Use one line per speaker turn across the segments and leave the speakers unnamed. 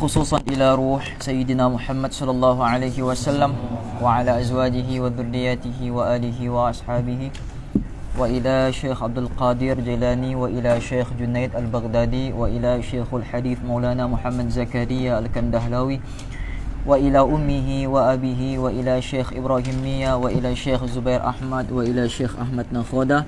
خصوصا إلى روح سيدنا محمد صلى الله عليه وسلم وعلى أزواجه وذرياته وآله وأصحابه وإلى شيخ عبد القادر جيلاني وإلى شيخ جنيد البغدادي وإلى شيخ الحديث مولانا محمد زكريا الكندهلاوي وإلى أمه وأبيه وإلى شيخ إبراهيم مية وإلى شيخ زبير أحمد وإلى شيخ أحمد نخودة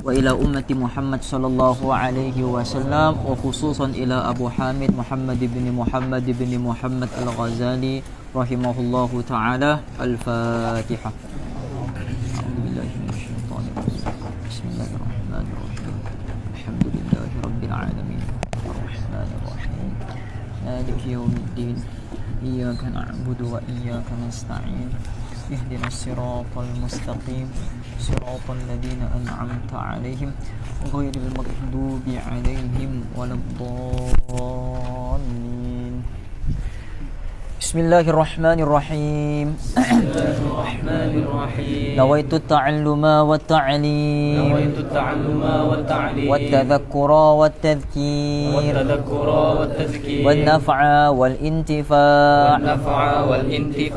وإلى أمة محمد صلى الله عليه وسلم وخصوصا إلى أبو حامد محمد بن محمد الغزالي رحمه الله تعالى. الفاتحة. أعوذ بالله من الشيطان الرجيم. بسم الله الرحمن الرحيم. الحمد لله رب العالمين الرحمن الرحيم مالك يوم الدين إياك نعبد وإياك نستعين اهدنا الصراط المستقيم صراط الذين أنعمت عليهم غير المغضوب عليهم ولا الضالين. بسم الله الرحمن الرحيم. نويت التعلم والتعليم والتذكر والتذكير والنفع والانتفاع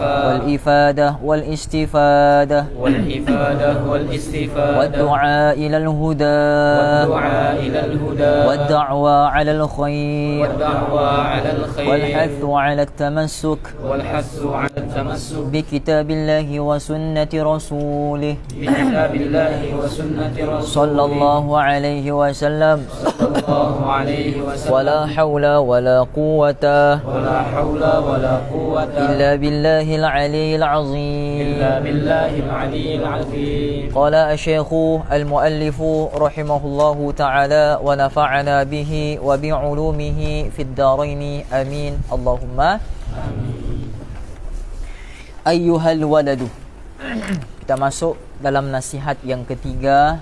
والإفادة والاستفادة والدعاء إلى الهدى والدعوة على الخير والحث على التمسك بكتاب الله وسنة رسوله صلى الله عليه وسلم ولا حول ولا قوة إلا بالله العلي العظيم. قال الشيخ المؤلف رحمه الله تعالى ونفعنا به وبعلومه في الدارين آمين اللهم ayyuhal waladu. Kita masuk dalam nasihat yang ketiga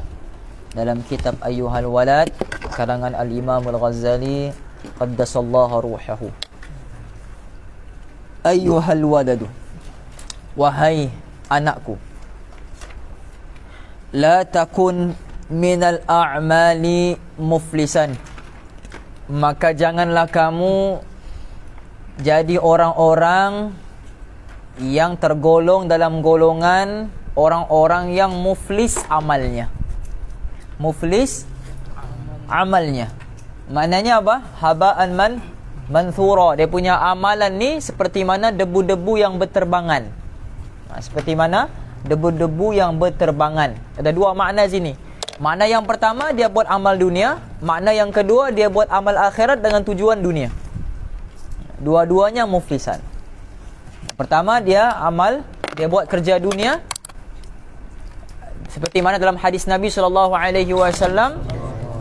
dalam kitab Ayyuhal Walad karangan Al-Imam Al-Ghazali qaddasallahu ruhahu. Ayyuhal waladu, wahai anakku, la takun minal a'mali muflisan, maka janganlah kamu jadi orang-orang yang tergolong dalam golongan orang-orang yang muflis amalnya. Muflis amalnya maknanya apa? Haba'an manthura. Dia punya amalan ni seperti mana debu-debu yang berterbangan. Seperti mana debu-debu yang berterbangan. Ada dua makna sini. Makna yang pertama, dia buat amal dunia. Makna yang kedua, dia buat amal akhirat dengan tujuan dunia. Dua-duanya muflisan. Pertama, dia buat kerja dunia. Seperti mana dalam hadis Nabi SAW,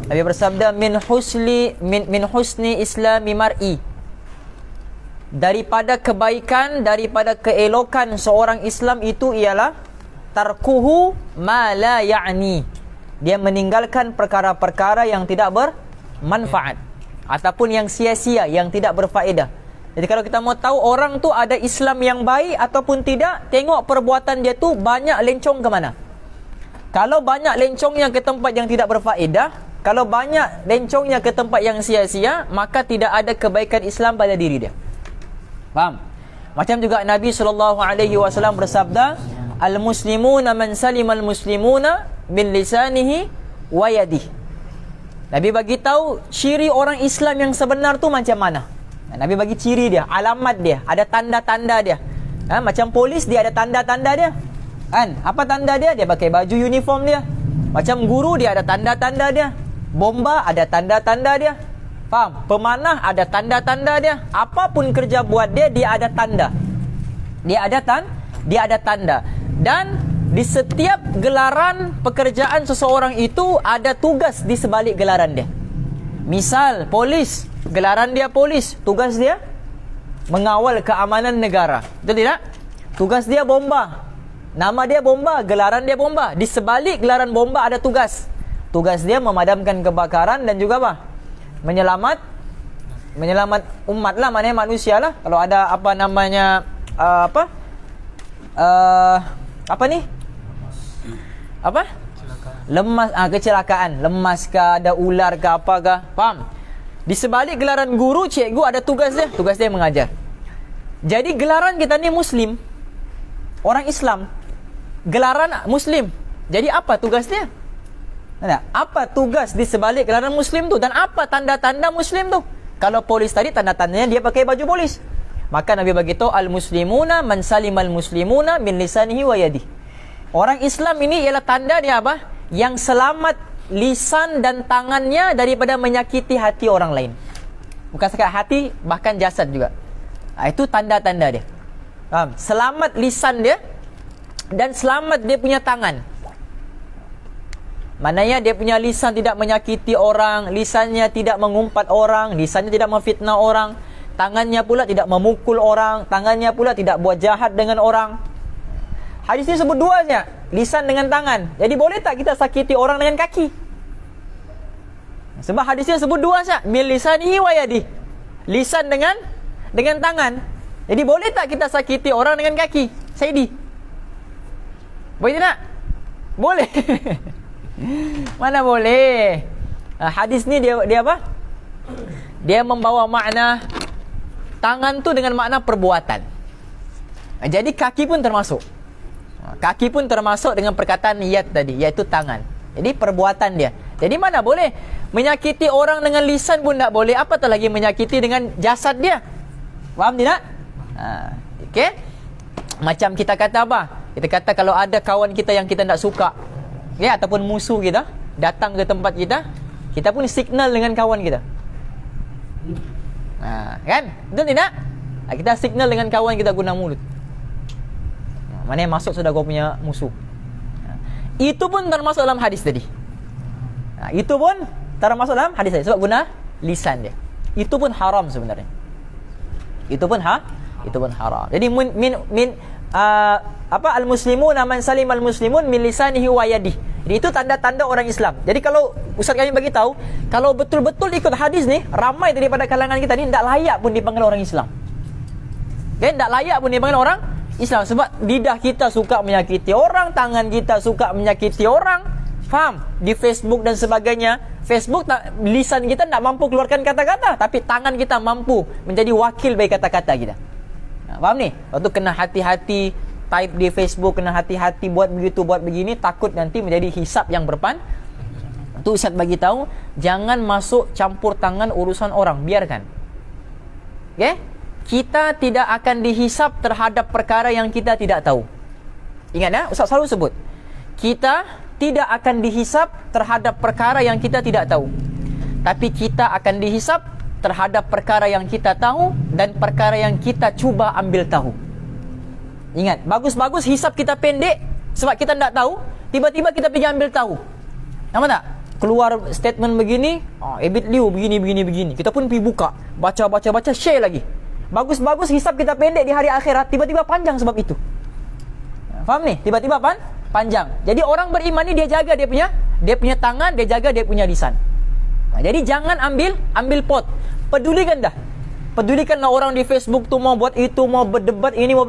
Nabi bersabda, min husni islami mar'i, daripada kebaikan, daripada keelokan seorang Islam itu ialah tarkuhu ma la ya'ni, dia meninggalkan perkara-perkara yang tidak bermanfaat ataupun yang sia-sia, yang tidak berfaedah. Jadi kalau kita mau tahu orang tu ada Islam yang baik ataupun tidak, tengok perbuatan dia tu banyak lencong ke mana. Kalau banyak lencongnya ke tempat yang tidak berfaedah, kalau banyak lencongnya ke tempat yang sia-sia, maka tidak ada kebaikan Islam pada diri dia. Faham? Macam juga Nabi SAW bersabda, al-muslimuna man salimal muslimuna min lisanihi wa yadihi. Nabi bagi tahu ciri orang Islam yang sebenar tu macam mana. Nabi bagi ciri dia, alamat dia, ada tanda-tanda dia. Macam polis, dia ada tanda-tanda dia. Kan? Apa tanda dia? Dia pakai baju uniform dia. Macam guru, dia ada tanda-tanda dia. Bomba, ada tanda-tanda dia. Faham? Pemanah, ada tanda-tanda dia. Apapun kerja buat dia, dia ada tanda. Dia ada tanda. Dan di setiap gelaran pekerjaan seseorang itu ada tugas di sebalik gelaran dia. Misal polis, gelaran dia polis, tugas dia mengawal keamanan negara. Betul tidak? Tugas dia bomba, nama dia bomba, gelaran dia bomba. Di sebalik gelaran bomba ada tugas. Tugas dia memadamkan kebakaran dan juga apa? Menyelamat umat lah, maknanya manusia lah. Kalau ada apa namanya lemas, kecelakaan, lemas ke, ada ular ke apa ke, faham? Di sebalik gelaran guru, cikgu ada tugas dia. Tugas dia mengajar. Jadi gelaran kita ni Muslim, orang Islam, gelaran Muslim. Jadi apa tugas dia? Apa tugas di sebalik gelaran Muslim tu? Dan apa tanda-tanda Muslim tu? Kalau polis tadi, tanda-tandanya dia pakai baju polis. Maka Nabi beritahu, al-muslimuna man salimal muslimuna min lisanihi wa yadihi. Orang Islam ini ialah tanda dia apa? Yang selamat lisan dan tangannya daripada menyakiti hati orang lain. Bukan sekadar hati, bahkan jasad juga. Itu tanda-tanda dia. Faham? Selamat lisan dia dan selamat dia punya tangan. Maknanya dia punya lisan tidak menyakiti orang, lisannya tidak mengumpat orang, lisannya tidak memfitnah orang, tangannya pula tidak memukul orang, tangannya pula tidak buat jahat dengan orang. Hadis ini sebut dua saja, lisan dengan tangan. Jadi boleh tak kita sakiti orang dengan kaki? Sebab hadisnya sebut dua saja, min lisanihi wa yadihi. Lisan dengan tangan. Jadi boleh tak kita sakiti orang dengan kaki? Saidi. Boleh tak? Boleh. Mana boleh. Hadis ni dia apa? Dia membawa makna tangan tu dengan makna perbuatan. Jadi kaki pun termasuk. Kaki pun termasuk dengan perkataan yad tadi, iaitu tangan. Jadi perbuatan dia. Jadi mana boleh menyakiti orang dengan lisan pun tak boleh, apatah lagi menyakiti dengan jasad dia. Faham tidak? Okey. Macam kita kata apa? Kita kata kalau ada kawan kita yang kita tak suka, ya, ataupun musuh kita datang ke tempat kita, kita pun signal dengan kawan kita. Kan? Betul tidak? Kita signal dengan kawan kita guna mulut. Mana yang masuk sudah kau punya musuh. Itu pun termasuk dalam hadis tadi. Itu pun termasuk dalam hadis tadi sebab guna lisan dia. Itu pun haram sebenarnya. Itu pun haram. Jadi al-muslimuna man salimal muslimun min lisanihi wa yadihi. Jadi itu tanda-tanda orang Islam. Jadi kalau Ustaz kami bagi tahu, kalau betul-betul ikut hadis ni, ramai daripada kalangan kita ni tak layak pun dipanggil orang Islam. Kan, tak layak pun dipanggil orang Islam sebab lidah kita suka menyakiti orang, tangan kita suka menyakiti orang. Faham? Di Facebook dan sebagainya. Facebook lisan kita tak mampu keluarkan kata-kata, tapi tangan kita mampu menjadi wakil bagi kata-kata kita. Faham ni? Lepas tu kena hati-hati type di Facebook, kena hati-hati buat begitu, buat begini, takut nanti menjadi hisab yang berpan. Tu Ustaz bagi tahu, jangan masuk campur tangan urusan orang, biarkan. Okey? Kita tidak akan dihisab terhadap perkara yang kita tidak tahu. Ingat ya, Ustaz selalu sebut, kita tidak akan dihisab terhadap perkara yang kita tidak tahu, tapi kita akan dihisab terhadap perkara yang kita tahu dan perkara yang kita cuba ambil tahu. Ingat, bagus-bagus hisab kita pendek sebab kita tidak tahu, tiba-tiba kita pergi ambil tahu. Nampak tak? Keluar statement begini, Ebit Liu begini. Kita pun pergi buka, baca, share lagi. Bagus-bagus hisab kita pendek di hari akhirat, tiba-tiba panjang sebab itu. Faham ni? Tiba-tiba panjang. Jadi orang beriman ni dia jaga dia punya tangan, dia jaga dia punya lisan. Jadi jangan ambil pot. Pedulikanlah orang di Facebook tu mau buat itu, mau berdebat ini, mau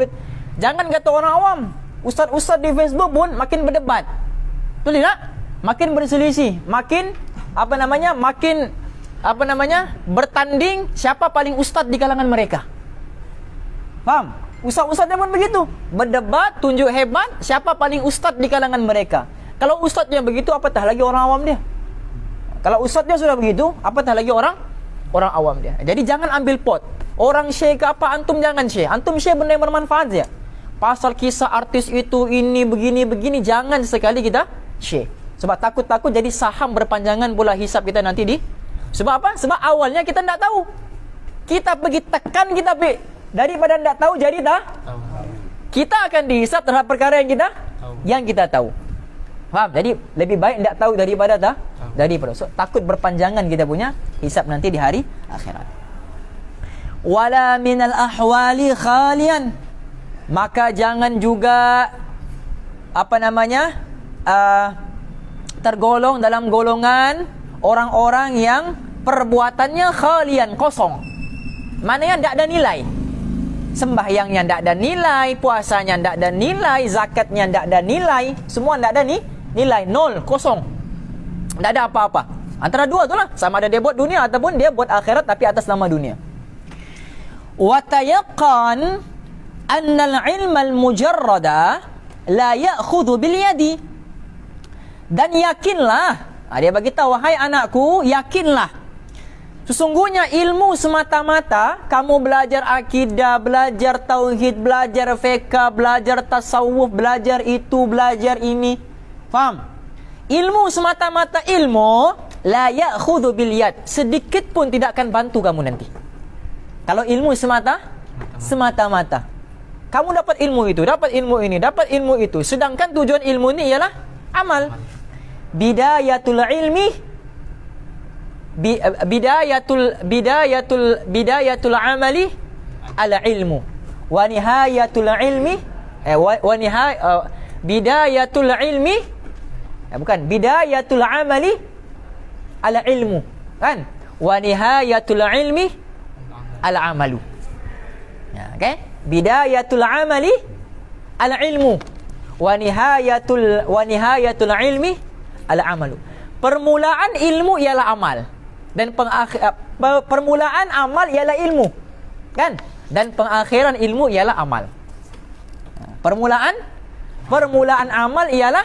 jangan kata orang awam. Ustaz-ustaz di Facebook pun makin berdebat. Betul tak? Makin berselisih, makin bertanding siapa paling ustaz di kalangan mereka. Faham? Ustaz-ustaz pun begitu, berdebat, tunjuk hebat siapa paling ustaz di kalangan mereka. Kalau ustaznya begitu, apatah lagi orang awam dia. Kalau ustaznya sudah begitu, apatah lagi orang awam dia. Jadi jangan ambil pot. Orang share ke apa, antum jangan share. Antum share benda yang bermanfaat saja. Pasal kisah artis itu, ini, begini, jangan sekali kita share. Sebab takut jadi saham berpanjangan pula hisab kita nanti di. Sebab apa? Sebab awalnya kita tidak tahu. Kita pergi tekan, kita pergi. Daripada tidak tahu jadi tak? Kita akan dihisab terhadap perkara yang kita tahu. Faham? Jadi lebih baik tidak tahu daripada tak? Daripada. So, takut berpanjangan kita punya hisab nanti di hari akhirat. Wala minal ahwali khalian. Maka jangan juga tergolong dalam golongan orang-orang yang perbuatannya khalian, kosong. Maknanya tidak ada nilai. Sembahyangnya tidak ada nilai, puasanya tidak ada nilai, zakatnya tidak ada nilai, semua tidak ada nilai, nol, kosong. Tidak ada apa-apa. Antara dua tu lah. Sama ada dia buat dunia ataupun dia buat akhirat tapi atas nama dunia. Wa tayaqqan anna al-ilma al-mujarrada la ya'khudhu bil yadi. Dan yakinlah, dia bagi tahu, wahai anakku, yakinlah, sesungguhnya ilmu semata-mata, kamu belajar akidah, belajar tauhid, belajar fiqh, belajar tasawuf, belajar itu, belajar ini. Faham? Ilmu semata-mata ilmu, la ya'khudhu bil yad. Sedikit pun tidak akan bantu kamu nanti. Kalau ilmu semata-mata. Kamu dapat ilmu itu, dapat ilmu ini, dapat ilmu itu. Sedangkan tujuan ilmu ini ialah amal. Bidayatul ilmi bidayatul amali ala ilmu wa nihayatul ilmi bidayatul ilmi bidayatul amali ala ilmu, kan? Wa nihayatul ilmi ala amalu. Ya, okey? Bidayatul amali ala ilmu wa nihayatul ilmi al amalu. Permulaan ilmu ialah amal dan permulaan amal ialah ilmu, kan? Dan pengakhiran ilmu ialah amal. Permulaan amal ialah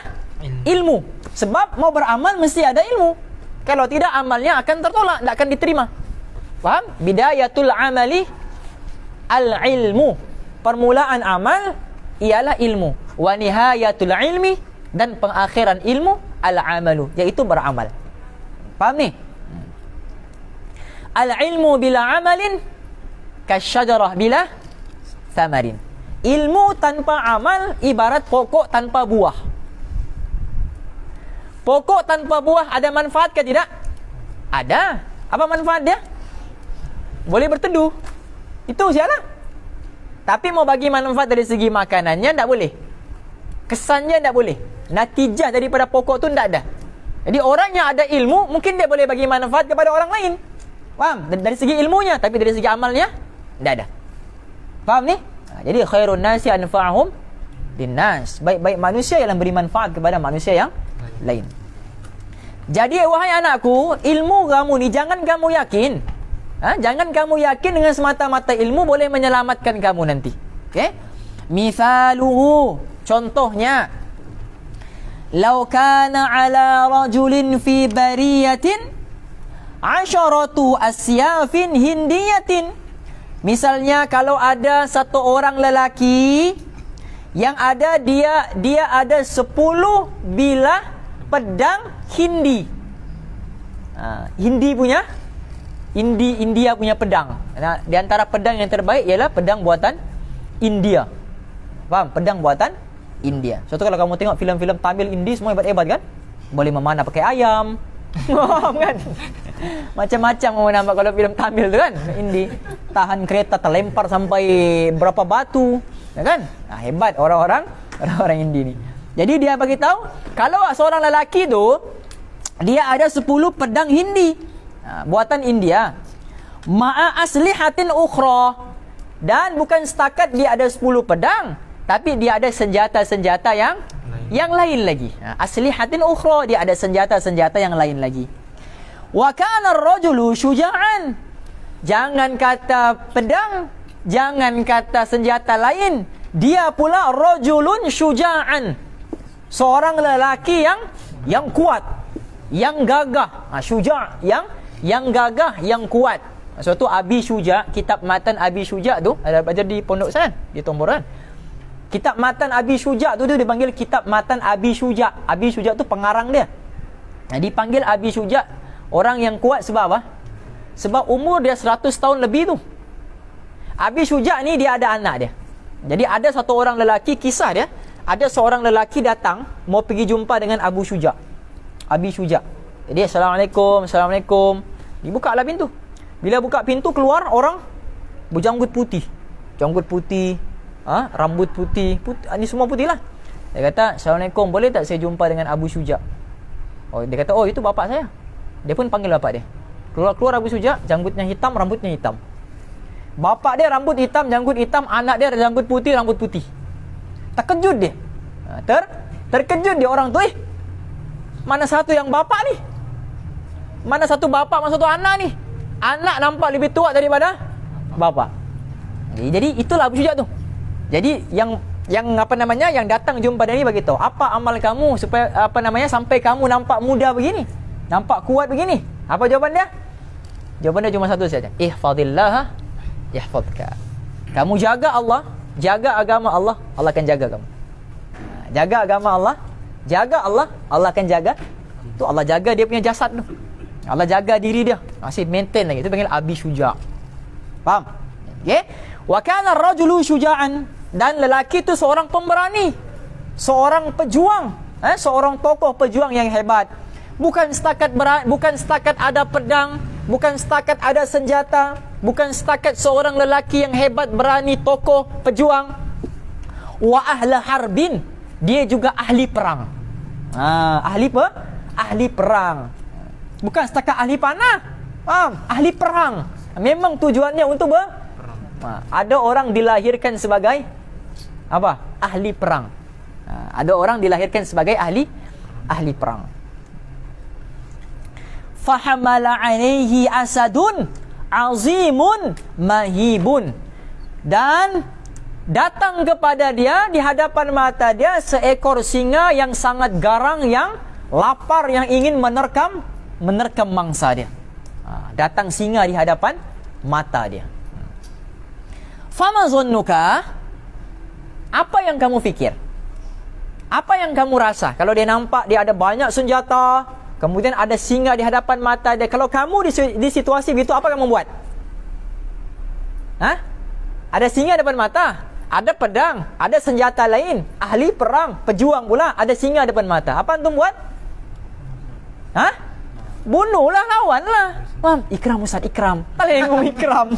ilmu. Sebab mau beramal mesti ada ilmu. Kalau tidak, amalnya akan tertolak, tidak akan diterima. Faham? Bidayatul amali al ilmu. Permulaan amal ialah ilmu. Wa nihayatul ilmi, dan pengakhiran ilmu al-amalu, iaitu beramal. Faham ni? Al-ilmu bila amalin kasyajarah bila thamarin. Ilmu tanpa amal ibarat pokok tanpa buah. Pokok tanpa buah ada manfaat ke tidak? Ada. Apa manfaat dia? Boleh berteduh. Itu sajalah. Tapi mau bagi manfaat dari segi makanannya tak boleh. Kesannya tak boleh. Natijah daripada pokok tu tak ada. Jadi orang yang ada ilmu, mungkin dia boleh bagi manfaat kepada orang lain. Faham? Dari segi ilmunya, tapi dari segi amalnya tak ada. Faham ni? Jadi khairun nasi anfa'ahum linnas. Baik-baik manusia yang beri manfaat kepada manusia yang lain. Jadi wahai anakku, ilmu kamu ni jangan kamu yakin. Jangan kamu yakin dengan semata-mata ilmu boleh menyelamatkan kamu nanti. Okey? Misaluhu, contohnya, law kana ala rajulin fi bariyatin 'asharatu asyafin hindiyatin. Misalnya kalau ada satu orang lelaki yang ada dia ada 10 bilah pedang Hindi. India punya pedang. Di antara pedang yang terbaik ialah pedang buatan India. Faham? Pedang buatan India. Suatu kalau kamu tengok filem-filem Tamil Indi semua hebat-hebat kan? Boleh memanah pakai ayam. Faham kan? Macam-macam kamu nampak kalau filem Tamil tu kan? Indi tahan kereta terlempar sampai berapa batu, ya kan? Hebat orang-orang Indi ni. Jadi dia bagi tahu kalau seorang lelaki tu dia ada 10 pedang Hindi buatan India, ma'a aslihatin ukhra, dan bukan setakat dia ada 10 pedang, tapi dia ada senjata-senjata yang lain lagi. Aslihatin ukhra, dia ada senjata-senjata yang lain lagi. Wa kana ar-rajulu syuja'an. Jangan kata pedang, jangan kata senjata lain, dia pula rajulun syuja'an, seorang lelaki yang kuat, yang gagah. Syuja' yang gagah, yang kuat. Suatu Abi Syuja', kitab matan Abi Syuja' tu ada belajar di pondok sana, di Tomboran. Kitab matan Abi Syuja' tu dipanggil kitab matan Abi Syuja'. Abi Syuja' tu pengarang dia. Dipanggil Abi Syuja', orang yang kuat sebab apa? Sebab umur dia 100 tahun lebih tu. Abi Syuja' ni dia ada anak dia. Jadi ada satu orang lelaki, kisah dia, ada seorang lelaki datang mau pergi jumpa dengan Abu Syuja'. Abi Syuja'. Jadi Assalamualaikum. Dibuka lah pintu. Bila buka pintu, keluar orang berjanggut putih. Janggut putih, rambut putih. Ini semua putih lah. Dia kata, Assalamualaikum, boleh tak saya jumpa dengan Abu Syuja'? Dia kata, oh itu bapak saya. Dia pun panggil bapak dia. Keluar Abu Syuja', janggutnya hitam, rambutnya hitam. Bapak dia rambut hitam, janggut hitam. Anak dia janggut putih, rambut putih. Terkejut dia. Terkejut dia orang tu. Mana satu yang bapak ni? Mana satu bapa, mana satu anak ni? Anak nampak lebih tua daripada bapa. Jadi itulah Abu Syuja tu. Jadi yang apa namanya, yang datang jumpa Nabi bagi tahu, apa amal kamu supaya apa namanya sampai kamu nampak muda begini, nampak kuat begini. Apa jawaban dia? Jawaban dia cuma satu saja. Ihfazillah yahfazka. Kamu jaga Allah, jaga agama Allah, Allah akan jaga kamu. Jaga agama Allah, jaga Allah, Allah akan jaga. Tu Allah jaga dia punya jasad tu. Allah jaga diri dia, masih maintain lagi. Itu panggil Abi Syuja. Faham? Okey. Wa kana ar-rajulu syuja'an, dan lelaki itu seorang pemberani, seorang pejuang, seorang tokoh pejuang yang hebat. Bukan setakat ada pedang, bukan setakat ada senjata, bukan setakat seorang lelaki yang hebat, berani, tokoh, pejuang. Wa ahla harbin, dia juga ahli perang. Ahli perang. Bukan setakat ahli panah. Ahli perang. Memang tujuannya untuk ada orang dilahirkan sebagai apa? Ahli perang. Ada orang dilahirkan sebagai ahli perang. Fahamala alaihi asadun azimun mahibun, dan datang kepada dia, di hadapan mata dia, seekor singa yang sangat garang, yang lapar, yang ingin menerkam mangsa dia. Datang singa di hadapan mata dia. Fama zonnuka, apa yang kamu fikir? Apa yang kamu rasa? Kalau dia nampak dia ada banyak senjata, kemudian ada singa di hadapan mata dia, kalau kamu di situasi begitu, apa kamu buat? Ada singa di depan mata, ada pedang, ada senjata lain, ahli perang, pejuang pula, ada singa di depan mata. Apa antum buat? Bunuhlah, lawanlah. Faham? Ikram Ustaz, ikram. Talengum ikram.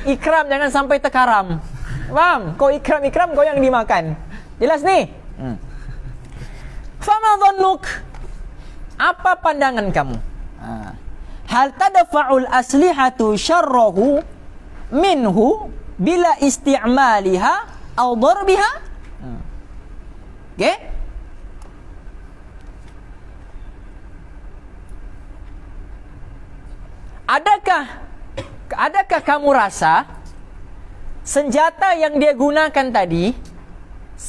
Ikram, jangan sampai tekaram. Faham? Kau ikram, kau yang dimakan. Jelas ni? Fama dhannuk, apa pandangan kamu? Hal tadfa'ul aslihatu syarrahu minhu bila isti'maliha aw darbiha? Okey? Adakah kamu rasa senjata yang dia gunakan tadi,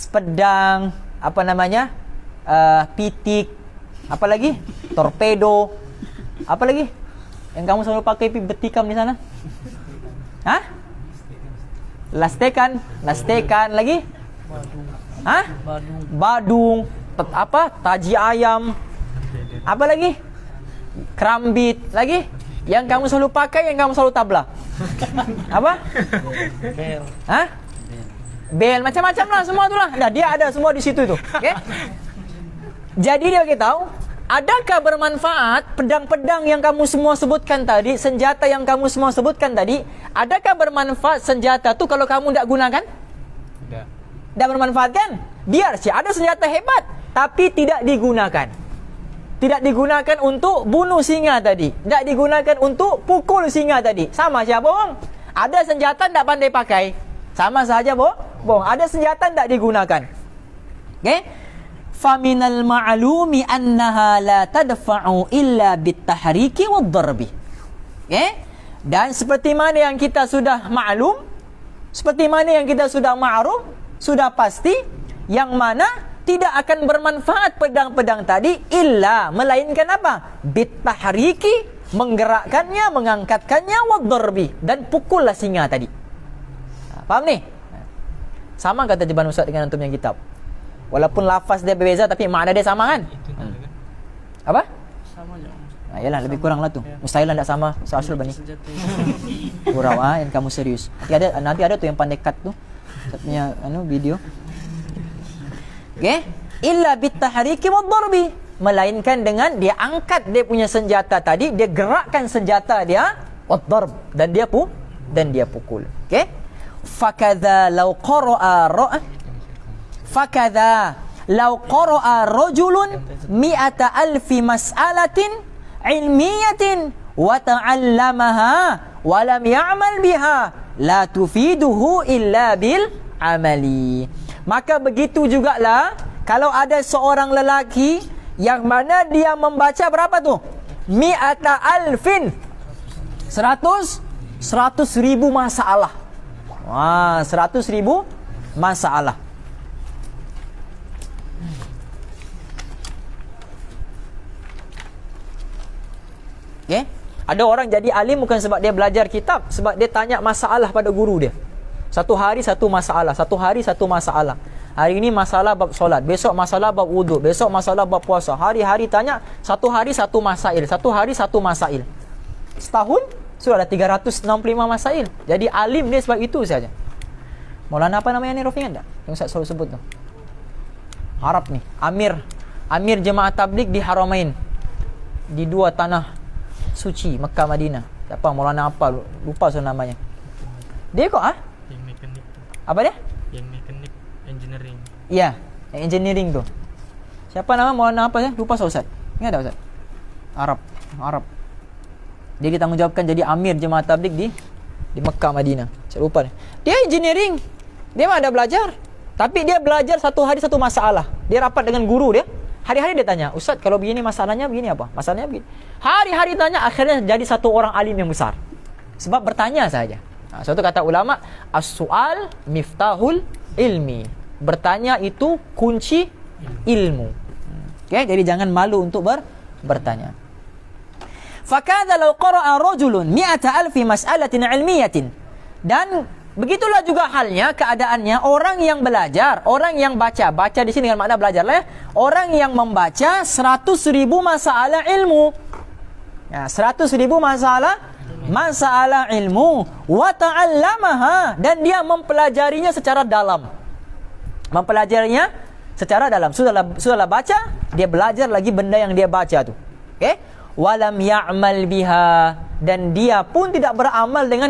pedang, apa namanya, pitik, apa lagi, torpedo, apa lagi yang kamu selalu pakai betikam di sana? Lastekan lagi? Badung, apa, taji ayam, apa lagi, kerambit lagi, yang kamu selalu pakai, yang kamu selalu tablah, apa? Bel, macam-macam lah, semua tu lah. Nah, dia ada semua di situ tu. Okay? Jadi dia beritahu, adakah bermanfaat pedang-pedang yang kamu semua sebutkan tadi, senjata yang kamu semua sebutkan tadi, adakah bermanfaat senjata tu kalau kamu tidak gunakan? Tidak bermanfaat kan? Biar sih ada senjata hebat, tapi tidak digunakan. Tidak digunakan untuk bunuh singa tadi, tidak digunakan untuk pukul singa tadi. Sama siapa bohong? Ada senjata tidak pandai pakai, sama saja bohong. Ada senjata tidak digunakan. Okay? Faminal ma'lumi annaha la tadfa'u illa bitahriki wad darbi. Okay? Dan seperti mana yang kita sudah maklum, seperti mana yang kita sudah ma'ruf, sudah pasti, yang mana tidak akan bermanfaat pedang-pedang tadi illa, melainkan apa? Bitahriki, menggerakkannya, mengangkatkannya, wad darbi, dan pukullah singa tadi. Faham ni? Sama kata Jeban Ustaz dengan antum yang kitab. Walaupun lafaz dia berbeza, tapi makna dia sama kan? Apa? Sama je. Yalah, lebih kurang lah tu. Mustahil lah tak sama. Soal bani. Kurang yang kamu serius. Nanti ada tu yang pandai cut tu. Punya video. Okay? Illa bitahriki wad darbi, melainkan dengan dia angkat dia punya senjata tadi, dia gerakkan senjata dia, wad darb, dan dia pukul. Okay? Fakadha law qara'a rajulun mi'ata alfi mas'alatin ilmiyatin wa ta'allamaha wa lam ya'mal biha la tufiduhu illa bil amali. Maka begitu jugalah kalau ada seorang lelaki yang mana dia membaca berapa tu? mi'ata alfin. 100.000 masalah. Wah, 100.000 masalah. Okay? Ada orang jadi alim bukan sebab dia belajar kitab, sebab dia tanya masalah pada guru dia. Satu hari satu masalah, satu hari satu masalah. Hari ini masalah bab solat, besok masalah bab wuduk, besok masalah bab puasa. Hari-hari tanya, satu hari satu masail, satu hari satu masail. Setahun sudah ada 365 masail. Jadi alim dia sebab itu saja. Maulana apa namanya ni, Rafi, enggak? Yang Ustaz selalu sebut tu. Arab ni, Amir Jemaah Tabligh di Haramain. Di dua tanah suci, Mekah Madinah. Siapa Maulana apa? Lupa so namanya. Dia kok
Yang mekanik.
Apa dia?
Yang mekanik engineering.
Ya, yang engineering tu. Siapa nama Maulana apa ya? Lupa so Ustaz. Ingat tak Ustaz? Arab. Dia ditanggungjawabkan jadi Amir Jemaah Tabligh di Mekah Madinah. Saya lupa. Dia engineering. Dia mah ada belajar. Tapi dia belajar satu hari satu masalah. Dia rapat dengan guru dia. Hari-hari dia tanya, Ustaz kalau begini masalahnya begini apa? Masalahnya begini. Hari-hari tanya, akhirnya jadi satu orang alim yang besar. Sebab bertanya saja. Suatu kata ulama, as-su'al miftahul ilmi. Bertanya itu kunci ilmu. Okay? Jadi jangan malu untuk bertanya. Fakadha law qara'a rajulun 100,000 mas'alatin 'ilmiyatin. Dan begitulah juga halnya keadaannya orang yang belajar, orang yang baca di sini dengan makna belajar lah ya. Orang yang membaca 100.000 masalah ilmu. Ya, 100.000 masalah ilmu wa ta'allamaha, dan dia mempelajarinya secara dalam. Sudahlah baca, dia belajar lagi benda yang dia baca tu. Okey? Walam ya'mal biha, dan dia pun tidak beramal dengan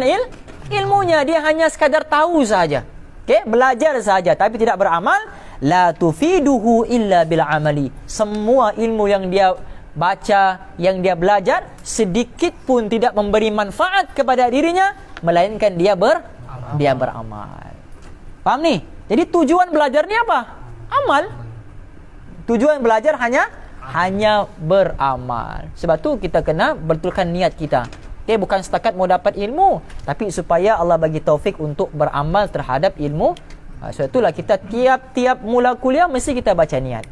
ilmunya, dia hanya sekadar tahu saja. Okey, belajar saja tapi tidak beramal. La tufiduhu illa bil amali. Semua ilmu yang dia baca, yang dia belajar, sedikit pun tidak memberi manfaat kepada dirinya, melainkan dia beramal. Faham ni? Jadi tujuan belajar ni apa? Amal. Tujuan belajar hanya beramal. Sebab tu kita kena betulkan niat kita. Okay, bukan setakat mau dapat ilmu, tapi supaya Allah bagi taufik untuk beramal terhadap ilmu. Sebab itulah kita tiap mula kuliah mesti kita baca niat.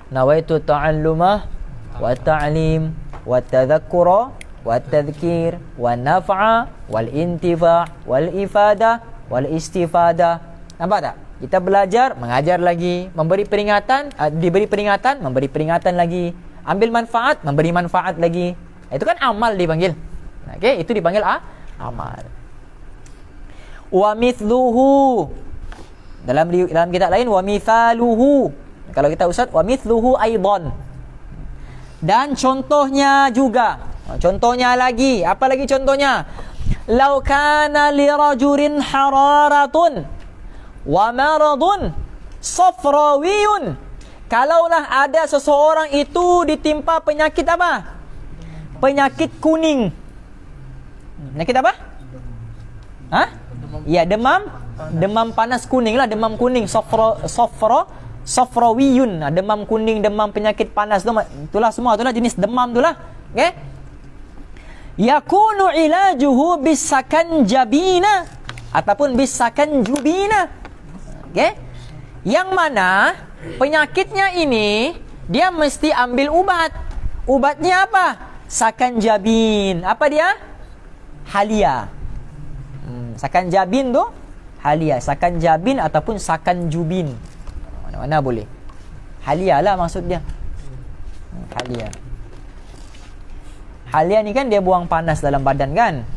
Nawaitu ta'allumah wa ta'lim wa tadhakkura wa tadhkir wa naf'a wal intifa' wal ifada wal istifada. Nampak tak? Kita belajar, mengajar lagi, memberi peringatan, diberi peringatan, memberi peringatan lagi, ambil manfaat, memberi manfaat lagi. Itu kan amal dipanggil. Okey, itu dipanggil amal. Wa mithluhu. Dalam kitab lain wa mithaluhu. Kalau kita Ustaz, wa mithluhu aidan. Dan contohnya juga. Contohnya lagi, apa lagi contohnya? Lau kana li rajulin hararatun wa maradun safrawiyun. Kalaulah ada seseorang itu ditimpa penyakit apa? Penyakit kuning. Penyakit apa? Ya, demam panas kuning lah, demam kuning, safrawiyun. Demam kuning, demam penyakit panas tu, itulah semua, itulah jenis demam itulah. Okey? Yakunu ilajuhu bisakanjabina ataupun bisakanjubina. Okay? Yang mana penyakitnya ini dia mesti ambil ubat. Ubatnya apa? Sakanjabin. Apa dia? Halia. Sakanjabin tu halia. Sakanjabin ataupun sakanjubin. Mana-mana boleh. Halia lah maksud dia. Halia. Halia ni kan dia buang panas dalam badan kan?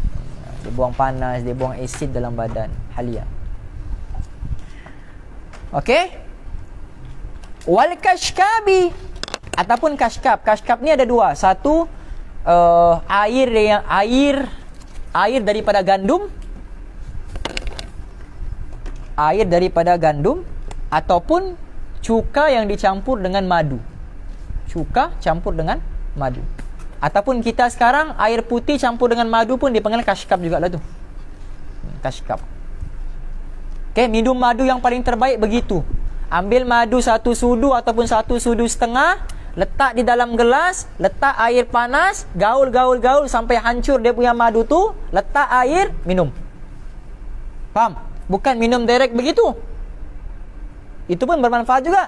Dia buang panas, dia buang asid dalam badan. Halia. Okey? Wal kashkabi ataupun kashkab. Kashkab ni ada dua. Satu air daripada gandum. Air daripada gandum ataupun cuka yang dicampur dengan madu. Cuka campur dengan madu. Ataupun kita sekarang air putih campur dengan madu pun dipanggil kashkab jugalah tu. Kashkab. Okey, minum madu yang paling terbaik begitu. Ambil madu 1 sudu ataupun 1 sudu setengah, letak di dalam gelas, letak air panas, gaul sampai hancur dia punya madu tu, letak air, minum. Faham? Bukan minum direct begitu. Itu pun bermanfaat juga.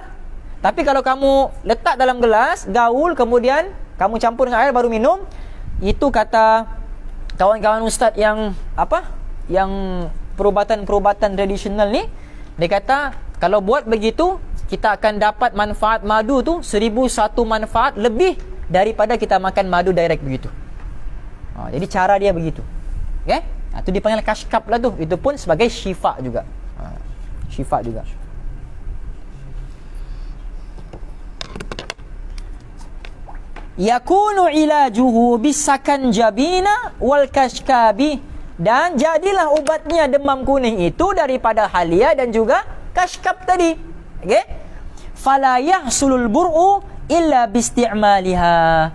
Tapi kalau kamu letak dalam gelas, gaul, kemudian kamu campur dengan air baru minum, itu kata kawan-kawan ustaz yang yang perubatan-perubatan tradisional ni, dia kata kalau buat begitu kita akan dapat manfaat madu tu 1001 manfaat lebih daripada kita makan madu direct begitu. Jadi cara dia begitu. Okey? Itu dipanggil kashkab lah tu. Itu pun sebagai syifa juga. Syifa juga. Yakunu ilajuhu bisakan jabina wal kashkabi, dan jadilah ubatnya demam kuning itu daripada halia dan juga kashkab tadi. Okey? Fala yahsulul bur'u illa bisti'maliha.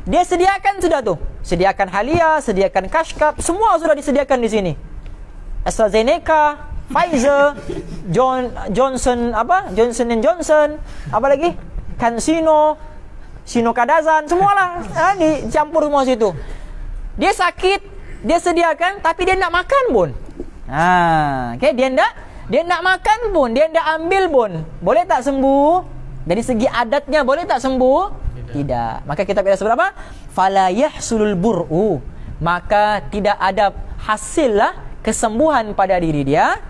Dia sediakan sudah tu. Sediakan halia, sediakan kashkab, semua sudah disediakan di sini. AstraZeneca, Pfizer, Johnson & Johnson, apa lagi? CanSino, Sinokadazan, semualah dicampur semua situ. Dia sakit, dia sediakan, tapi dia nak makan pun. Okay, dia nak makan pun, dia nak ambil pun. Boleh tak sembuh? Dari segi adatnya boleh tak sembuh? Tidak. Maka kita sebut apa? Fala yahsulul bur'u. Maka tidak ada hasillah kesembuhan pada diri dia.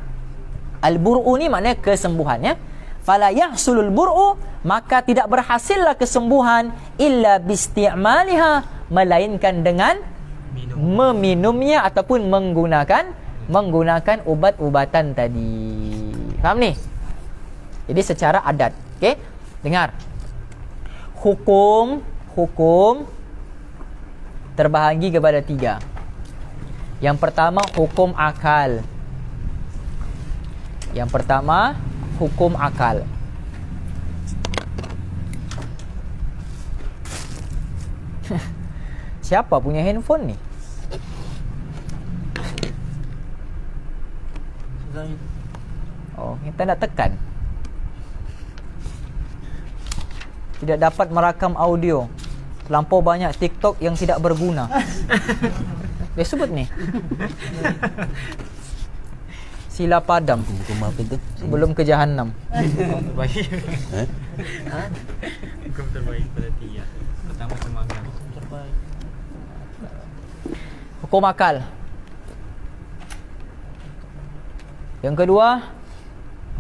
Al-bur'u ni maknanya kesembuhannya. Fala yahsulul bur'u, maka tidak berhasillah kesembuhan illa bisti'maliha, melainkan dengan meminumnya ataupun menggunakan ubat-ubatan tadi. Faham ni? Jadi secara adat. Okey? Dengar. Hukum terbahagi kepada 3. Yang pertama hukum akal. Yang pertama hukum akal. Siapa punya handphone ni? Oh, kita nak tekan. Tidak dapat merakam audio. Terlampau banyak TikTok yang tidak berguna. Dia sebut ni. Sila padam.
Hukum apa tu?
Sebelum ke Jahannam.
Terbaik. Hukum terbaik pada 3. Pertama semangat.
Hukum akal. Yang kedua,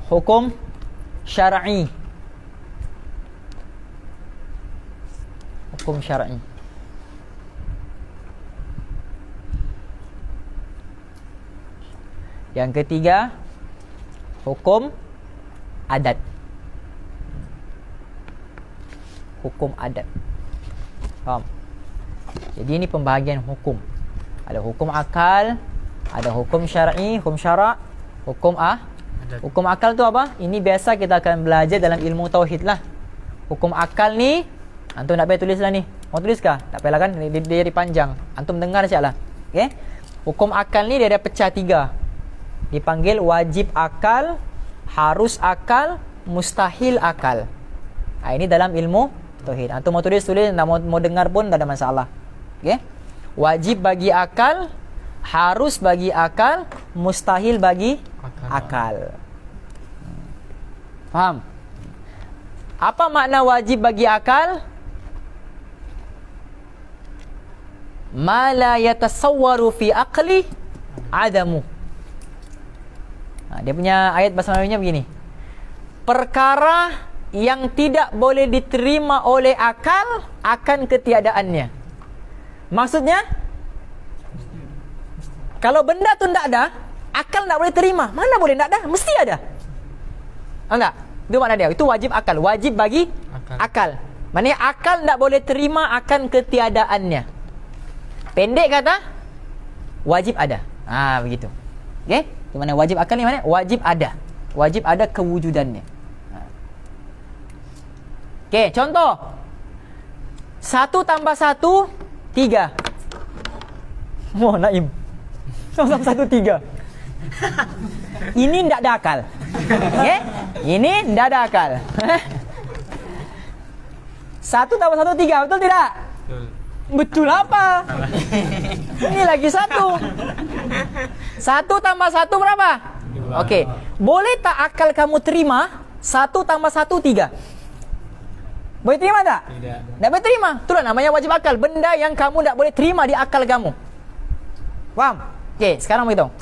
hukum syar'i. Hukum syar'i. Yang ketiga, hukum adat. Hukum adat. Faham? Jadi ini pembahagian hukum. Ada hukum akal, ada hukum syar'i, hukum syara', hukum adat. Hukum akal tu apa? Ini biasa kita akan belajar dalam ilmu tauhid lah. Hukum akal ni, antum nak payah tulis lah ni. Mau tulis kah? Tak payah lah kan, dia panjang. Antum dengar saja lah. Okay? Hukum akal ni dia ada pecah 3. Dipanggil wajib akal, harus akal, mustahil akal. Ini dalam ilmu tauhid. Antum mau tulis, mau dengar pun tak ada masalah. Okay? Wajib bagi akal, harus bagi akal, mustahil bagi akal. Faham? Apa makna wajib bagi akal? Ma la yatasawwaru fi aqli adamu. Dia punya ayat bahasa Melayunya begini. Perkara yang tidak boleh diterima oleh akal akan ketiadaannya. Maksudnya, kalau benda tu tidak ada, akal tak boleh terima. Mana boleh tak ada? Mesti ada. Enggak? Itu makna dia. Itu wajib akal. Wajib bagi akal. Maknanya akal tak boleh terima akan ketiadaannya. Pendek kata, wajib ada. Begitu. Okey? Di mana wajib akal ni mana? Wajib ada. Wajib ada kewujudannya. Okey, contoh. 1 tambah 1, 3. Wah, Naim. 1 tambah 1, 3. Ini tidak ada akal. Okey? Ini tidak ada akal. 1 tambah 1 3, betul tidak?
Betul.
Betul apa? Ini lagi 1. 1 tambah 1 berapa?
2.
Okey. Boleh tak akal kamu terima 1 tambah 1 3? Boleh terima tak?
Tidak.
Tak boleh terima. Itulah namanya wajib akal. Benda yang kamu tak boleh terima di akal kamu. Faham? Okey, sekarang beritahu.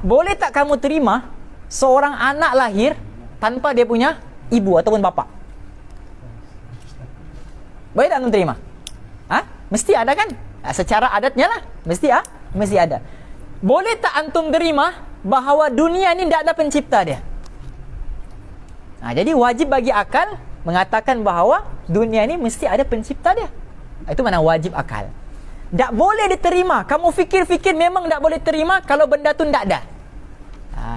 Boleh tak kamu terima seorang anak lahir tanpa dia punya ibu ataupun bapa? Boleh tak kamu terima? Ha? Mesti ada kan? Secara adatnya lah. Mesti mesti ada. Boleh tak antum terima bahawa dunia ni tidak ada pencipta dia? Jadi wajib bagi akal mengatakan bahawa dunia ni mesti ada pencipta dia. Itu mana wajib akal. Tak boleh diterima. Kamu fikir-fikir memang tak boleh terima kalau benda tu tak ada.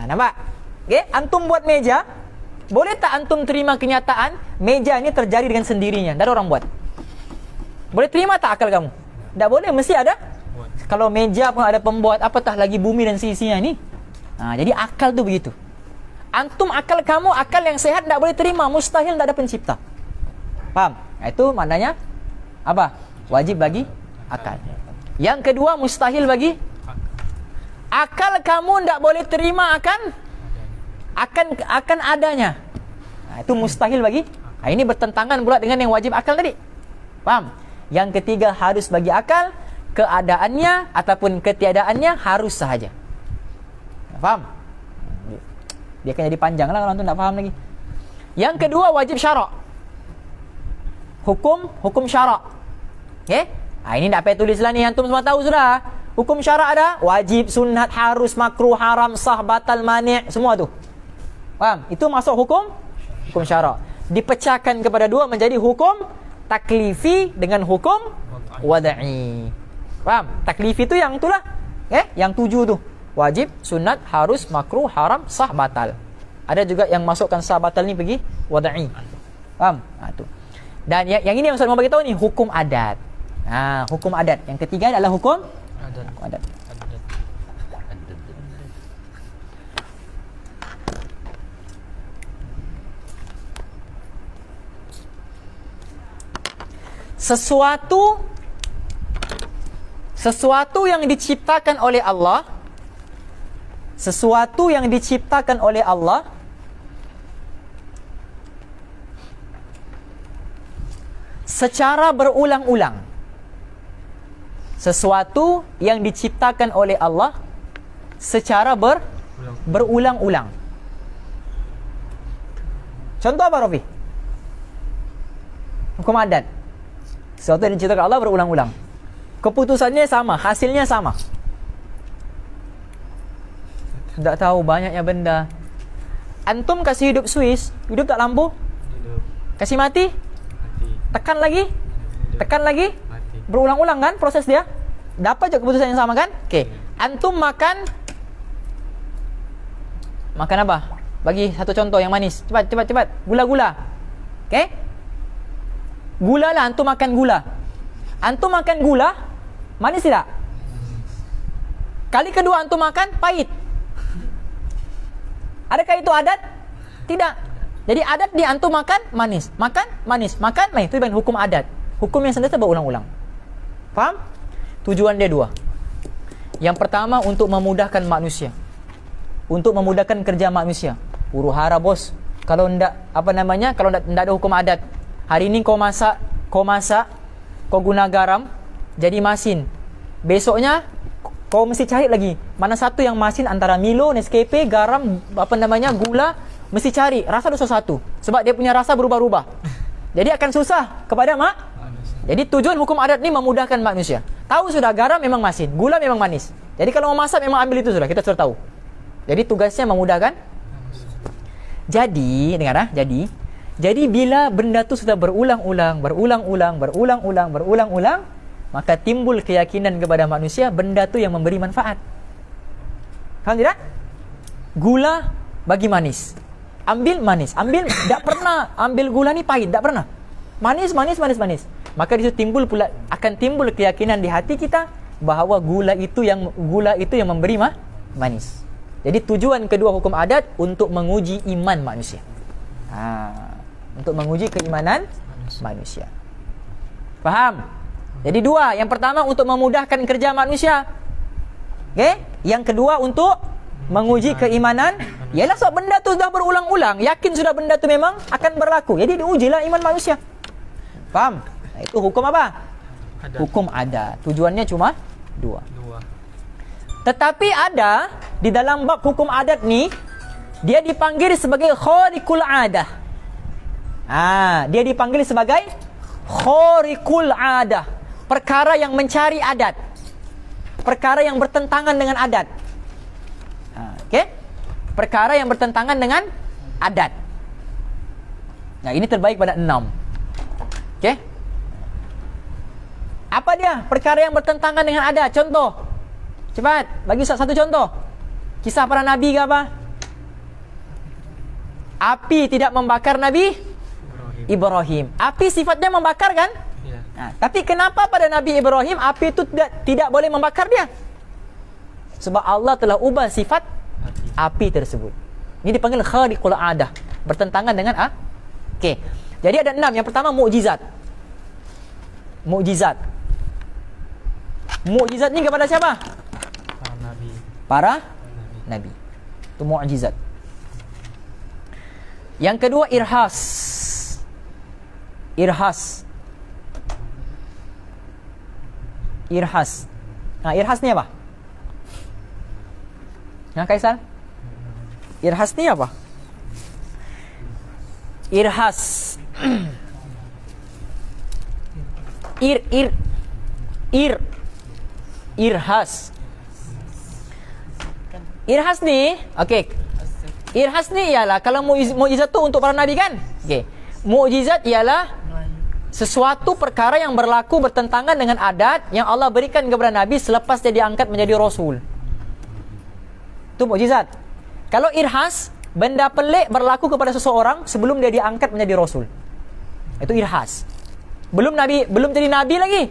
Nampak? Okay? Antum buat meja. Boleh tak antum terima kenyataan meja ni terjadi dengan sendirinya? Tak ada orang buat. Boleh terima tak akal kamu? Tak boleh, mesti ada. Kalau meja pun ada pembuat, apatah lagi bumi dan sisinya ni. Jadi akal tu begitu. Antum akal kamu, akal yang sehat tak boleh terima. Mustahil tak ada pencipta. Faham? Itu maknanya apa? Wajib bagi akal. Yang kedua, mustahil bagi akal kamu tak boleh terima akan adanya. Itu mustahil bagi. Ini bertentangan pula dengan yang wajib akal tadi. Faham? Yang ketiga, harus bagi akal keadaannya ataupun ketiadaannya harus sahaja. Faham? Dia akan jadi panjang lah kalau antum tak faham lagi. Yang kedua, wajib syarak. Hukum syarak. Okay? Ini tak payah tulis lah ni, antum semua tahu sudah. Hukum syarak ada wajib, sunat, harus, makruh, haram, sah, batal, mani', semua tu. Faham? Itu masuk hukum syarak. Dipecahkan kepada dua menjadi hukum taklifi dengan hukum wada'i. Faham? Taklifi tu yang itulah. Yang 7 tu. Wajib, sunat, harus, makruh, haram, sah, batal. Ada juga yang masukkan sah, batal ni pergi wada'i. Faham? Tu. Dan yang ini yang saya mau bagi tahu ni hukum adat. Hukum adat. Yang ketiga adalah hukum adat. Sesuatu yang diciptakan oleh Allah, secara berulang-ulang. Sesuatu yang diciptakan oleh Allah secara berulang-ulang. Contoh apa, Rafi? Hukum adat. Sesuatu yang diciptakan Allah berulang-ulang. Keputusannya sama, hasilnya sama. Tak tahu banyaknya benda. Antum kasih hidup Swiss, hidup tak lampu?
Hidup.
Kasih mati?
Mati.
Tekan lagi?
Hidup.
Tekan lagi?
Mati.
Berulang-ulang kan proses dia? Dapat juga keputusan yang sama kan? Okey. Antum makan apa? Bagi satu contoh yang manis. Cepat. Gula-gula. Okey? Gula lah, antum makan gula. Antum makan gula, manis tidak? Kali kedua antum makan, pahit. Adakah itu adat? Tidak. Jadi adat di antum makan, manis. Makan, manis. Makan, manis. Itu hukum adat. Hukum yang sentiasa berulang-ulang. Faham? Tujuan dia dua. Yang pertama, untuk memudahkan manusia. Untuk memudahkan kerja manusia. Huru hara bos. Kalau ndak kalau ndak ada hukum adat. Hari ini kau masak, kau guna garam jadi masin. Besoknya kau mesti cari lagi mana satu yang masin antara Milo, Nescafe, garam, gula, mesti cari. Rasa tu satu. Sebab dia punya rasa berubah-ubah. Jadi akan susah kepada Jadi tujuan hukum adat ni memudahkan manusia. Tahu sudah garam memang masin, gula memang manis. Jadi kalau mau masak memang ambil itu sudah, kita sudah tahu. Jadi tugasnya memudahkan. Jadi, dengar Jadi bila benda tu sudah berulang-ulang, maka timbul keyakinan kepada manusia benda tu yang memberi manfaat. Faham tidak? Gula bagi manis. Ambil manis. Tak pernah ambil gula ni pahit, tak pernah. Manis. Maka di situ akan timbul keyakinan di hati kita bahawa gula itu yang memberi manis. Jadi tujuan kedua hukum adat untuk menguji iman manusia. Untuk menguji keimanan manusia. Faham? Jadi dua. Yang pertama untuk memudahkan kerja manusia. Okey? Yang kedua untuk menguji keimanan. Yalah sebab benda tu dah berulang-ulang, yakin sudah benda tu memang akan berlaku. Jadi diujilah iman manusia. Faham? Itu hukum apa?
Adat.
Hukum adat. Tujuannya cuma dua.
Dua.
Tetapi ada di dalam bab hukum adat ni, dia dipanggil sebagai khariqul adah. Dia dipanggil sebagai khariqul adah. Perkara yang mencari adat. Perkara yang bertentangan dengan adat. Okey? Perkara yang bertentangan dengan adat. Nah, ini terbaik pada 6. Okey? Apa dia? Perkara yang bertentangan dengan adat. Contoh. Cepat, bagi satu contoh. Kisah para nabi ke apa? Api tidak membakar Nabi Ibrahim. Api sifatnya membakar kan?
Ya.
Tapi kenapa pada Nabi Ibrahim api itu tidak boleh membakar dia? Sebab Allah telah ubah sifat api tersebut. Ini dipanggil khariqul adah. Bertentangan dengan Okey. Jadi ada 6. Yang pertama mukjizat. Mukjizat. Mukjizat ni kepada siapa? Para nabi. Itu mukjizat. Yang kedua irhas. Irhas. Irhas. Irhas ni apa? Kaisar? Irhas ni apa? Irhas. Irhas. Irhas ni, okey. Irhas ni ialah kalau mukjizat tu untuk para nabi kan? Okey. Mukjizat ialah sesuatu perkara yang berlaku bertentangan dengan adat yang Allah berikan kepada nabi selepas dia diangkat menjadi rasul. Itu mukjizat. Kalau irhas, benda pelik berlaku kepada seseorang sebelum dia diangkat menjadi rasul. Itu irhas. Belum jadi nabi lagi.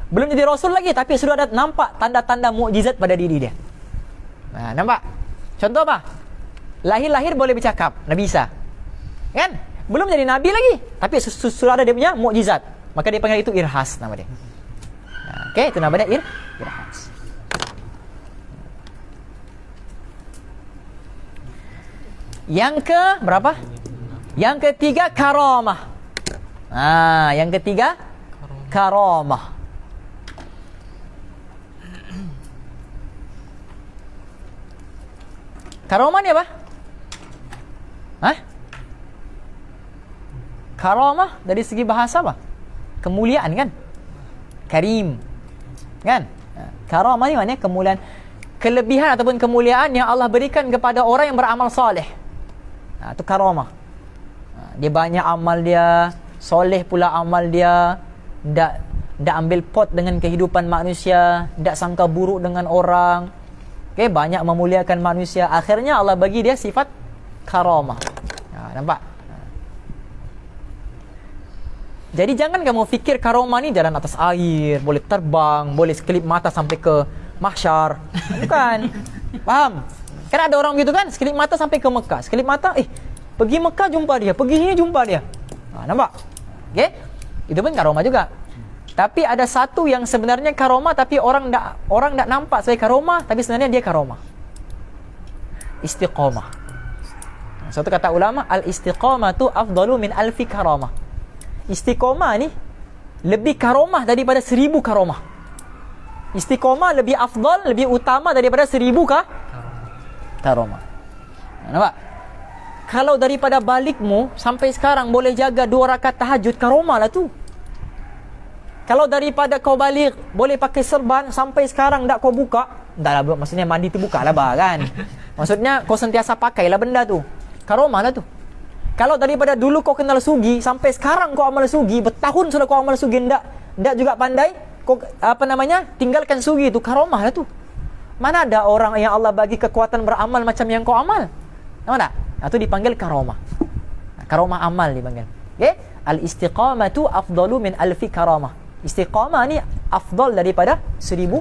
Belum jadi rasul lagi, tapi sudah ada nampak tanda-tanda mukjizat pada diri dia. Nampak? Contoh apa? Lahir-lahir boleh bercakap, Nabi Isa. Kan? Belum jadi nabi lagi, tapi sudah ada dia punya mukjizat. Maka dia panggil itu irhas nama dia. Okey, itu nama dia irhas. Yang ke berapa? Yang ketiga karamah. Yang ketiga karamah. Karamah ni apa? Karamah dari segi bahasa apa? Kemuliaan kan? Karim. Kan? Karamah ni maknanya kemuliaan, kelebihan ataupun kemuliaan yang Allah berikan kepada orang yang beramal soleh. Itu karamah. Dia banyak amal dia, soleh pula amal dia, tak ambil pot dengan kehidupan manusia, tak sangka buruk dengan orang. Okay, banyak memuliakan manusia. Akhirnya Allah bagi dia sifat karamah. Nampak? Jadi jangan kamu fikir karamah ni jalan atas air, boleh terbang, boleh sekelip mata sampai ke mahsyar. Bukan. Faham? Kan ada orang gitu kan, sekelip mata sampai ke Mekah. Sekelip mata, pergi Mekah jumpa dia, pergi sini jumpa dia. Nampak? Okay? Itu pun karamah juga. Tapi ada satu yang sebenarnya karamah tapi orang tak nampak sebagai karamah, tapi sebenarnya dia karamah. Istiqamah. Satu kata ulama, al-istiqamatu afdalu min alfi karamah. Istiqamah ni lebih karamah daripada 1000 karamah. Istiqamah lebih afdal, lebih utama daripada 1000 karamah. Nampak? Kalau daripada balikmu sampai sekarang boleh jaga 2 rakaat tahajud, karamah lah tu. Kalau daripada kau balik boleh pakai serban sampai sekarang tak kau buka, dah lah, maksudnya mandi tu buka lah kan. Maksudnya kau sentiasa pakailah benda tu, karamah lah tu. Kalau daripada dulu kau kenal sugi sampai sekarang kau amal sugi, bertahun sudah kau amal sugi, ndak juga pandai kau tinggalkan sugi tu, karamah lah tu. Mana ada orang yang Allah bagi kekuatan beramal macam yang kau amal? Tahu tak? Itu dipanggil karamah. Karamah amal dipanggil. Okey? Al-istiqamatu afdalu min alfi karamah. Istiqamah ni afdal daripada 1000.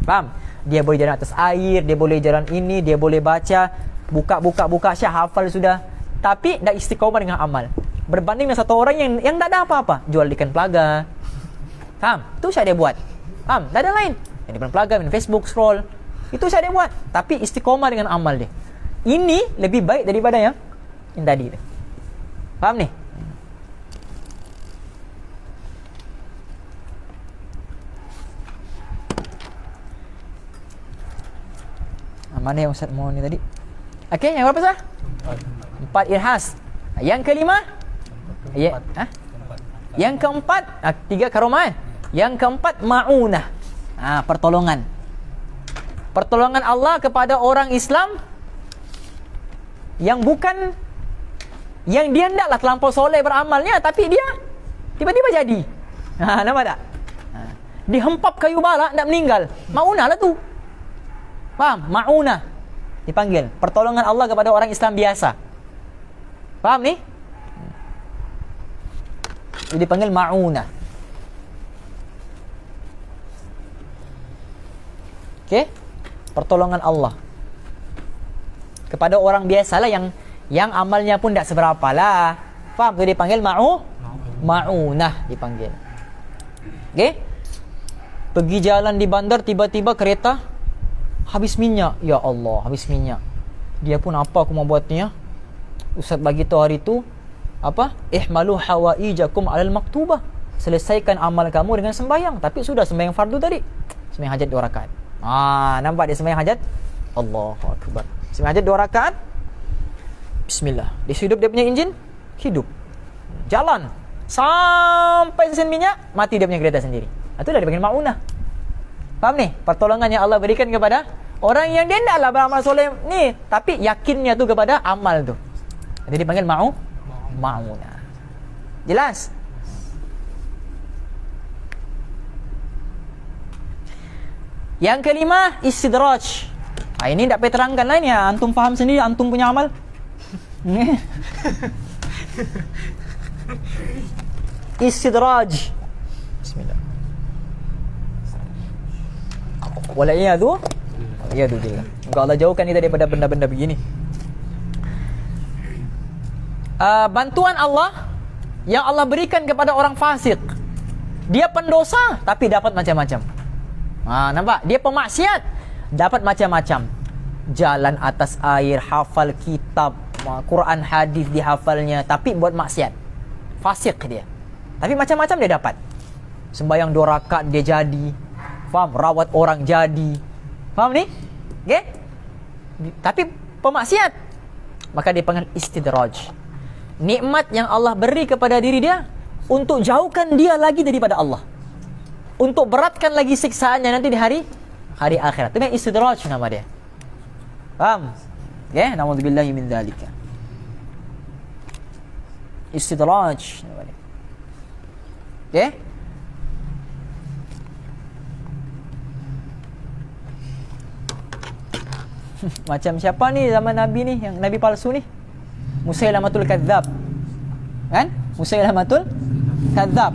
Faham? Dia boleh jalan atas air, dia boleh jalan ini, dia boleh baca, buka syah hafal sudah. Tapi dah istiqamah dengan amal. berbanding dengan satu orang yang tak ada apa-apa, jual ikan pelaga. Faham? Itu saya dia buat. Faham? Tak ada lain. Yang ikan pelaga, main Facebook, scroll. Itu saya dia buat. Tapi istiqomah dengan amal dia. Ini lebih baik daripada yang tadi. Faham ni? Mana yang Ustaz mau ni tadi? Okey, yang berapa sah? 4 irhas. Yang kelima? Yang keempat, 3 karoman. Yang keempat ma'unah. Pertolongan. Pertolongan Allah kepada orang Islam yang bukan, yang dia hendaklah terlampau soleh beramalnya, tapi dia tiba-tiba jadi. Nampak tak? Dihempap kayu bara, tak meninggal. Ma'unah lah tu. Faham? Ma'unah dipanggil. Pertolongan Allah kepada orang Islam biasa. Faham ni? Dia dipanggil ma'unah. Okey? Pertolongan Allah kepada orang biasalah yang amalnya pun tak seberapa lah. Faham? Dia dipanggil ma'unah dipanggil. Okey? Pergi jalan di bandar, tiba-tiba kereta habis minyak. Ya Allah, habis minyak. Dia pun apa aku mau buatnya? Ustaz bagi tahu hari tu apa? Ihmalu hawaijakum alal maktubah. Selesaikan amal kamu dengan sembahyang. Tapi sudah sembahyang fardu tadi. Sembahyang hajat 2 rakaat. Nampak dia sembahyang hajat? Allahu akbar. Sembahyang hajat 2 rakaat. Bismillah. Dia hidup dia punya enjin, hidup. Jalan sampai stesen minyak, mati dia punya kereta sendiri. Itulah dia panggil ma'unah. Faham ni? Pertolongan yang Allah berikan kepada orang yang dia tidaklah beramal soleh ni, tapi yakinnya tu kepada amal tu. Jadi dipanggil ma'unah. Jelas? Yang kelima, istidraj. Ini tak payah terangkan lah ni. Antum faham sendiri, antum punya amal. Istidraj. Bismillah. Wala'iyadu billah. Moga Allah jauhkan kita daripada benda-benda begini. Bantuan Allah yang Allah berikan kepada orang fasik. Dia pendosa tapi dapat macam-macam. Nampak? Dia pemaksiat dapat macam-macam. Jalan atas air, hafal kitab, Quran hadis dihafalnya, tapi buat maksiat. Fasik dia. Tapi macam-macam dia dapat. Sembahyang 2 rakaat dia jadi. Faham? Rawat orang jadi. Faham ni? Okay? Tapi pemaksiat, maka dia panggil istidraj. Nikmat yang Allah beri kepada diri dia untuk jauhkan dia lagi daripada Allah, untuk beratkan lagi siksaannya nanti di hari akhirat. Itu yang istidraj nama dia. Faham? Okay? Na'udzubillahi min dzalika. Istidraj nama dia. Okay? Macam siapa ni zaman Nabi ni, yang Nabi palsu ni? Musailamatul Kadzab. Kan? Musailamatul Kadzab.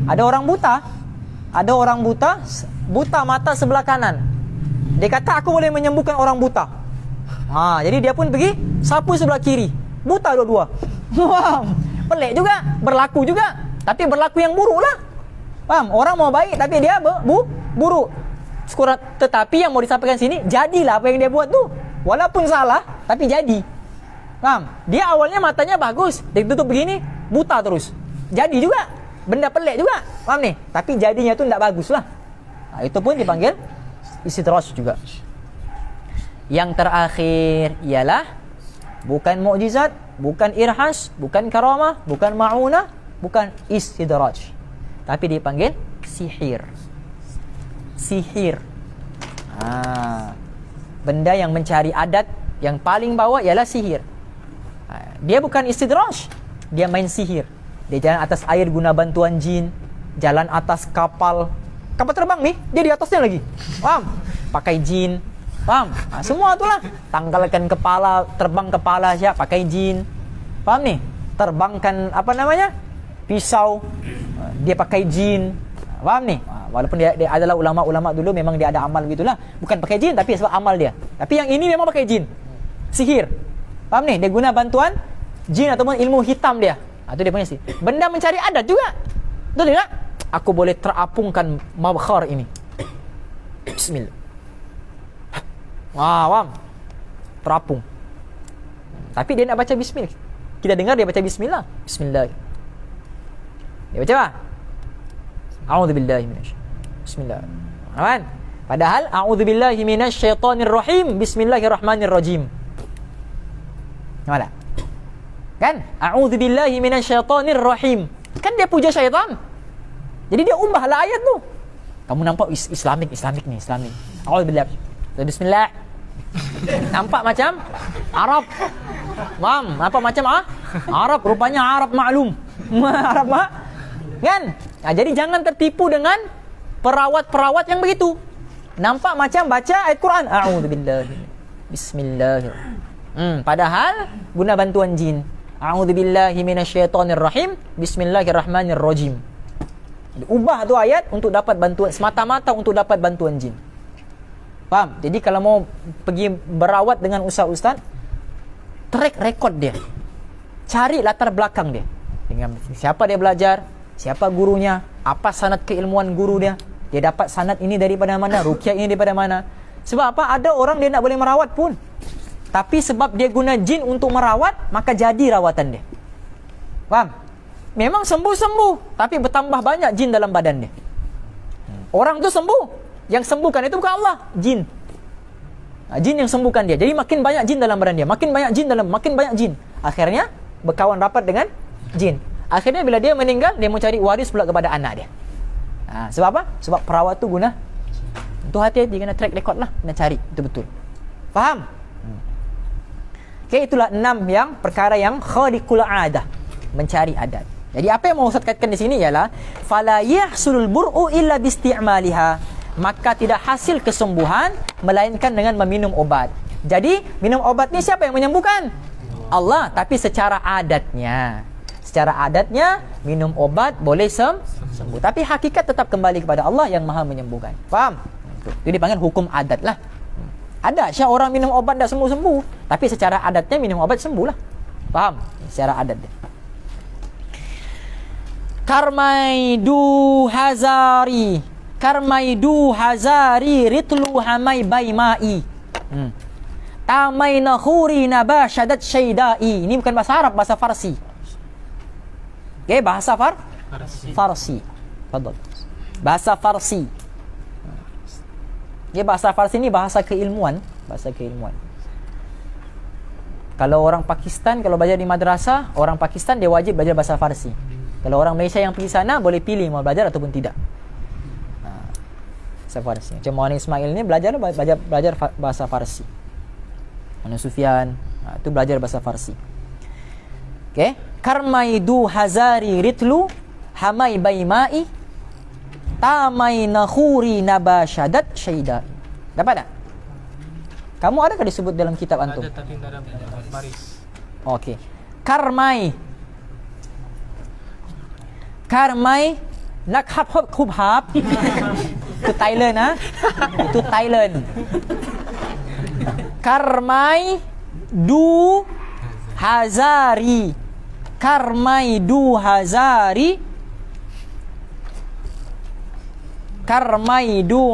Ada orang buta, buta mata sebelah kanan. Dia kata aku boleh menyembuhkan orang buta. Jadi dia pun pergi sapu sebelah kiri. Buta dua-dua. Pelik juga, berlaku juga. Tapi berlaku yang buruk lah. Faham? Orang mau baik tapi dia buruk. Tetapi yang mau disampaikan sini, jadilah apa yang dia buat tu. Walaupun salah, tapi jadi. Faham? Dia awalnya matanya bagus, dia tutup begini, buta terus. Jadi juga. Benda pelik juga. Faham ni? Tapi jadinya tu tak bagus lah. Itu pun dipanggil istidraj juga. Yang terakhir ialah bukan mukjizat, bukan irhas, bukan karamah, bukan ma'unah, bukan istidraj. Tapi dipanggil sihir. Sihir. Benda yang mencari adat, yang paling bawah ialah sihir. Dia bukan istidraj, dia main sihir. Dia jalan atas air guna bantuan jin, jalan atas kapal terbang ni, dia di atasnya lagi. Faham? Pakai jin. Faham? Semua itulah. Tanggalkan kepala, terbang kepala siapa? Pakai jin. Faham ni? Terbangkan pisau, dia pakai jin. Faham ni? Walaupun dia adalah ulama-ulama dulu, memang dia ada amal begitulah. Bukan pakai jin, tapi sebab amal dia. Tapi yang ini memang pakai jin. Sihir. Faham ni? Dia guna bantuan jin ataupun ilmu hitam dia. Itu dia punya sih. Benda mencari adat juga. Betul tidak? Aku boleh terapungkan mabkhar ini. Bismillah. Wah, terapung. Tapi dia nak baca bismillah. Kita dengar dia baca bismillah. Bismillah. Dia baca apa? A'udzubillahi minasyaitonir. Bismillah. Aman. Padahal a'udzubillahi minasyaitonir rahim. Bismillahirrahmanirrahim. Nampak tak? Kan? A'udzubillahi minasyaitonir rahim. Kan dia puja syaitan. Jadi dia ubahlah ayat tu. Kamu nampak Islamik ni, Islamik. A'udzubillahi. Bismillah. Nampak macam Arab. Mam, apa macam Arab, rupanya Arab maklum. Arab kan? Jadi jangan tertipu dengan perawat-perawat yang begitu. Nampak macam baca ayat Quran. A'udzubillahi. Bismillahirrahmanirrahim. Padahal guna bantuan jin. A'udzubillahi minasyaitonirrahim. Bismillahirrahmanirrahim. Ubah tu ayat untuk dapat bantuan, semata-mata untuk dapat bantuan jin. Faham? Jadi kalau mau pergi berawat dengan ustaz-ustaz, track record dia. Cari latar belakang dia. Dengan siapa dia belajar, siapa gurunya, apa sanad keilmuan guru dia. Dia dapat sanad ini daripada mana, ruqyah ini daripada mana. Sebab apa? Ada orang dia nak boleh merawat pun, tapi sebab dia guna jin untuk merawat, maka jadi rawatan dia. Faham? Memang sembuh-sembuh, tapi bertambah banyak jin dalam badan dia. Orang tu sembuh, yang sembuhkan itu bukan Allah, jin. Jin yang sembuhkan dia. Jadi makin banyak jin dalam badan dia, makin banyak jin. Akhirnya berkawan rapat dengan jin. Akhirnya bila dia meninggal, dia mau cari waris pula kepada anak dia. Sebab apa? Sebab perawat tu guna. Itu hati-hati, kena track record lah, kena cari betul-betul. Faham? Okay, itulah 6 yang perkara yang khariqul adah, mencari adat. Jadi apa yang mau Ustaz katakan di sini ialah fala yahsulul bur'u illa biisti'maliha, maka tidak hasil kesembuhan melainkan dengan meminum obat. Jadi minum obat ni siapa yang menyembuhkan? Allah. Tapi secara adatnya minum obat boleh sembuh, tapi hakikat tetap kembali kepada Allah yang Maha menyembuhkan. Faham? Itu dipanggil hukum adat lah. Ada syak orang minum obat tak sembuh-sembuh, tapi secara adatnya minum obat sembuh lah. Faham? Secara adat dia. Karmaidu hazari ritlu hamai baimai. Tamai nakhuri nabashadat syaidai. Ini bukan bahasa Arab, bahasa Farsi. Okay, bahasa Farsi. Fadal. Bahasa Farsi. Okay, bahasa Farsi ni bahasa keilmuan. Kalau orang Pakistan, kalau belajar di madrasah, orang Pakistan dia wajib belajar bahasa Farsi. Kalau orang Malaysia yang pergi sana boleh pilih mau belajar ataupun tidak. Bahasa Farsi. Macam Maulana Ismail ni belajar bahasa Farsi. Maulana Sufyan itu belajar bahasa Farsi. Okey, karmaidu hazari ritlu hamai baimai tamai nakhuri nabashadat syaidai. Dapat tak? Kamu adakah disebut dalam kitab antum?
Ada, tapi dalam baris.
Okey. Karmai nak hap itu Thailand itu Thailand. Karmai du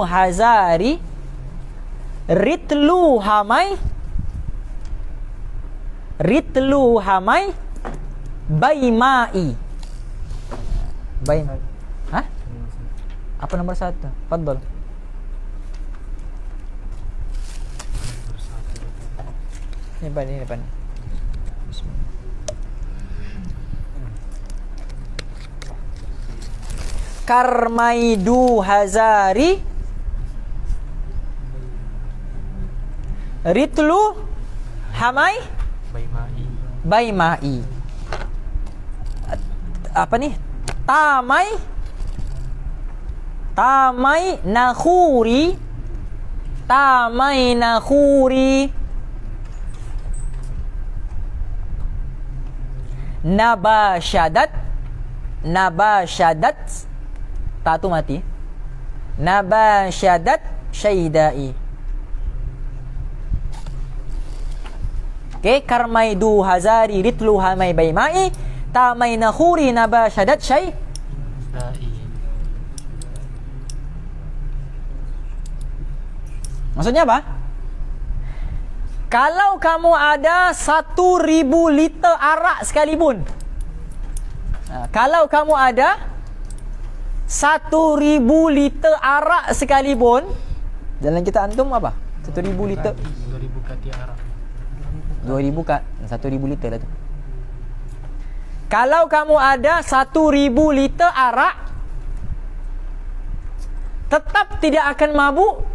hazari ritlu hamai baimai. Hah? Apa nombor 1? Fadhal. Ini depan. Bismillah. Karmaidu hazari ritlu hamai baimai. Apa ni? Tamai nakhuri nabashadat tak tu mati, nabashadat syaidai. Okay, karmaidu hazari ritlu hamai baimai tamai nakhuri nabashadat syai. Maksudnya apa? Kalau kamu ada 1,000 liter arak sekalipun, kalau kamu ada 1,000 liter arak sekalipun, jalan kita antum apa? 1,000 liter.
2,000 kati arak.
2,000 kat 1,000 liter lah tu. Kalau kamu ada 1,000 liter arak, tetap tidak akan mabuk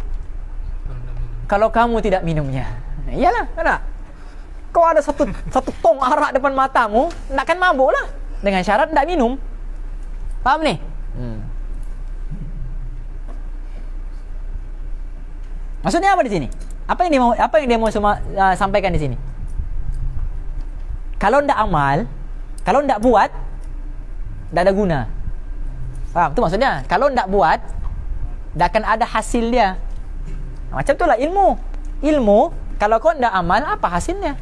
kalau kamu tidak minumnya. Iyalah, kan? Kau ada satu tong arak depan matamu, tak akan mabuk lah. Dengan syarat tak minum. Faham ni? Maksudnya apa di sini? Apa yang dia mau sampaikan di sini? Kalau ndak amal, kalau ndak buat, ndak ada guna. Faham? Itu maksudnya. Kalau ndak buat, ndak akan ada hasil dia. Macam itulah ilmu. Ilmu, kalau kau ndak amal, apa hasilnya?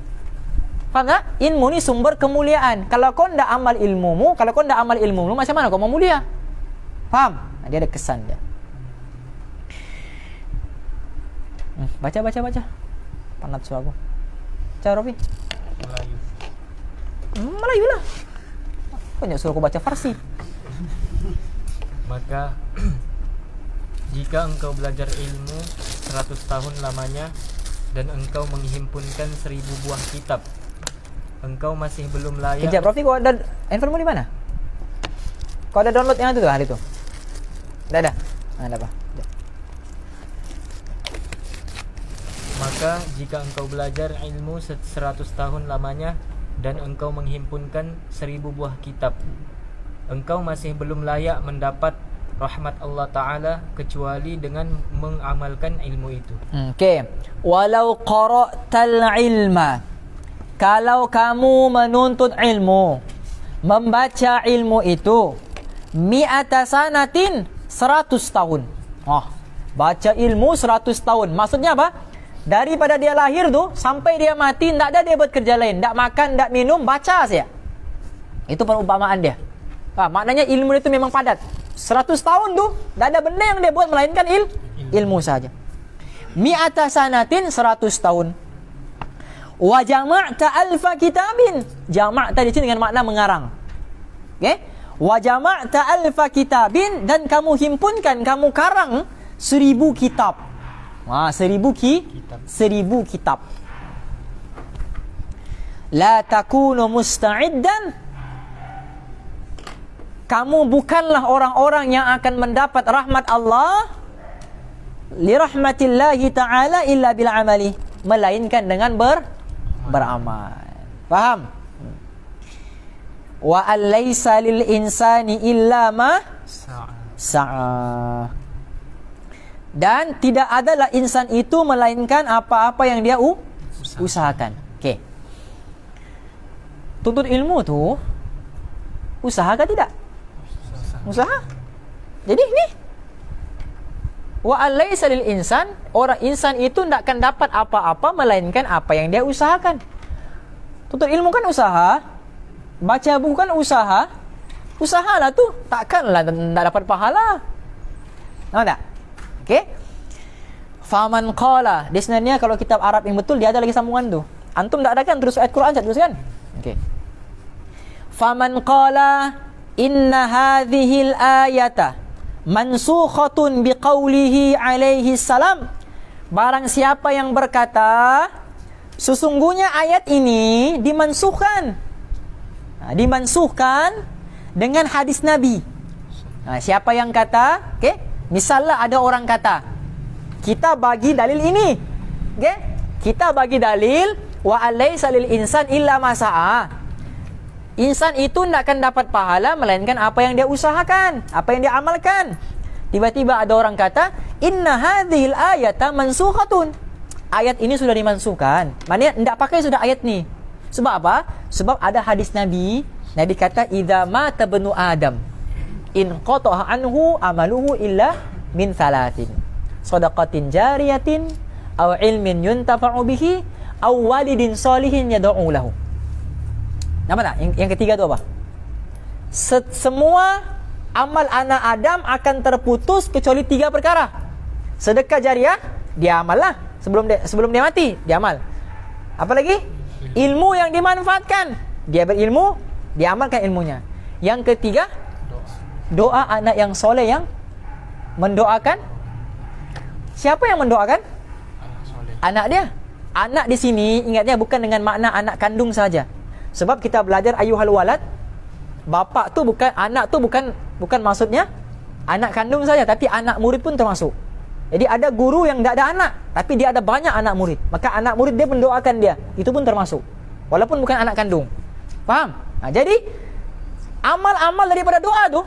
Faham tak? Ilmu ni sumber kemuliaan. Kalau kau ndak amal ilmumu, macam mana kau mau mulia? Faham? Dia ada kesan dia. Baca. Penat suara aku. Baca Robi. Melayu lah. Banyak suruh aku baca Farsi.
Maka jika engkau belajar ilmu 100 tahun lamanya dan engkau menghimpunkan 1,000 buah kitab, engkau masih belum layak.
Kejap, Rofi, kau ada handphonemu di mana? Kau ada download yang itu tuh hari itu? Tidak ada. Ada apa?
Maka jika engkau belajar ilmu 100 tahun lamanya dan engkau menghimpunkan 1,000 buah kitab, engkau masih belum layak mendapat rahmat Allah Ta'ala kecuali dengan mengamalkan ilmu itu.
Okey. Walau qara'tal ilma, kalau kamu menuntut ilmu, membaca ilmu itu, mi'ata sanatin, 100 tahun. Baca ilmu 100 tahun. Maksudnya apa? Daripada dia lahir tu sampai dia mati, tak ada dia buat kerja lain, tak makan, tak minum, baca saja. Itu perumpamaan dia. Maknanya ilmu itu memang padat. 100 tahun tu tak ada benda yang dia buat melainkan ilmu saja. Mi'ata sanatin, 100 tahun. Wa jama'ta alfa kitabin. Jama'ta di sini dengan makna mengarang. Okey? Wa jama'ta alfa kitabin, dan kamu himpunkan, kamu karang 1,000 kitab. 1,000 kitab. La takunu musta'iddan, kamu bukanlah orang-orang yang akan mendapat rahmat Allah li rahmatillahi ta'ala illa bil amali, melainkan dengan beramal. Faham? Wa alaysa lil insani illa ma sa'a. Dan tidak adalah insan itu melainkan apa-apa yang dia usahakan. Okey. Tuntut ilmu tu usaha ke tidak? Usaha. Jadi ni wa alaysa lil insan, orang insan itu tidak akan dapat apa-apa melainkan apa yang dia usahakan. Tuntut ilmu kan usaha, baca buku kan usaha. Usahalah tu, takkanlah tak dapat pahala. Tahu tak? Okey. Faman qala, dia sebenarnya kalau kitab Arab yang betul dia ada lagi sambungan tu. Antum tak ada kan terus ayat Quran terus kan? Okey. Faman qala inna hadhil ayata mansukhatun biqaulihi alaihi salam, barang siapa yang berkata sesungguhnya ayat ini dimansuhkan, dimansuhkan dengan hadis Nabi. Siapa yang kata, okey, misalnya ada orang kata, kita bagi dalil ini, okey, kita bagi dalil wa alaysa lil insan illa ma sa'a. Insan itu tidak akan dapat pahala melainkan apa yang dia usahakan, apa yang dia amalkan. Tiba-tiba ada orang kata, inna hadhil ayata mansukhatun, ayat ini sudah dimansuhkan. Maknanya tidak pakai sudah ayat ni. Sebab apa? Sebab ada hadis Nabi. Nabi kata, idza mata bnu adam in qata'a anhu amaluhu illa min thalathin, sadaqatin jariyatin aw ilmin yuntafa'u bihi aw walidin salihin yad'u lahu. Nampak tak? Yang ketiga tu apa? Semua amal anak Adam akan terputus kecuali 3 perkara. Sedekah jariah, dia amal lah. Sebelum dia mati, dia amal. Apa lagi? Ilmu yang dimanfaatkan. Dia berilmu, dia amalkan ilmunya. Yang ketiga, doa anak yang soleh yang mendoakan. Siapa yang mendoakan? Anak dia. Anak di sini ingatnya bukan dengan makna anak kandung saja. Sebab kita belajar ayyuhal walad, bapa tu bukan, anak tu bukan maksudnya anak kandung saja, tapi anak murid pun termasuk. Jadi ada guru yang tidak ada anak, tapi dia ada banyak anak murid. Maka anak murid dia mendoakan dia, itu pun termasuk. Walaupun bukan anak kandung. Faham? Nah, jadi amal-amal daripada doa tu,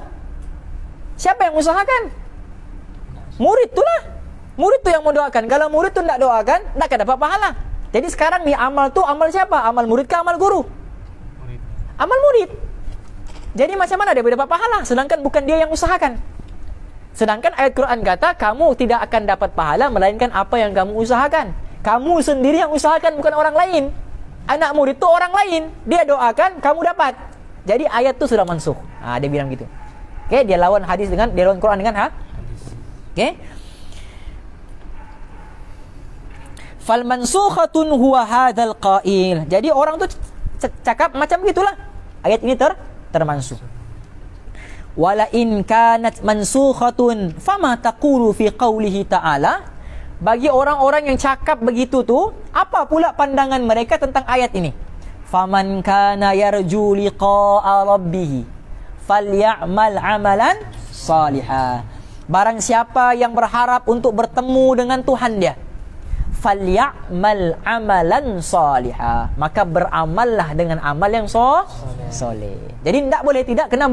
siapa yang usahakan? Murid tu lah. Murid tu yang mendoakan. Kalau murid tu tidak doakan, tak akan dapat pahala. Jadi sekarang ni amal tu amal siapa? Amal murid ke amal guru? Murid. Amal murid. Jadi macam mana dia boleh dapat pahala? Sedangkan bukan dia yang usahakan. Sedangkan ayat Quran kata, kamu tidak akan dapat pahala melainkan apa yang kamu usahakan. Kamu sendiri yang usahakan, bukan orang lain. Anak murid itu orang lain. Dia doakan, kamu dapat. Jadi ayat itu sudah mansuh. Dia bilang gitu. Okey, dia lawan hadis dengan, dia lawan Quran dengan okey. Fal mansukhatun huwa hadzal qail. Jadi orang tu cakap macam gitulah. Ayat ini termansuh. Wala in kanat mansukhatun fama taqulu fi qawlihi ta'ala. Bagi orang-orang yang cakap begitu tu, apa pula pandangan mereka tentang ayat ini? Faman kana yarju liqa'a rabbih falyamal amalan salihah. Barang siapa yang berharap untuk bertemu dengan Tuhan dia, falyamal amalan salihah, maka beramallah dengan amal yang soleh. Jadi tidak boleh tidak kena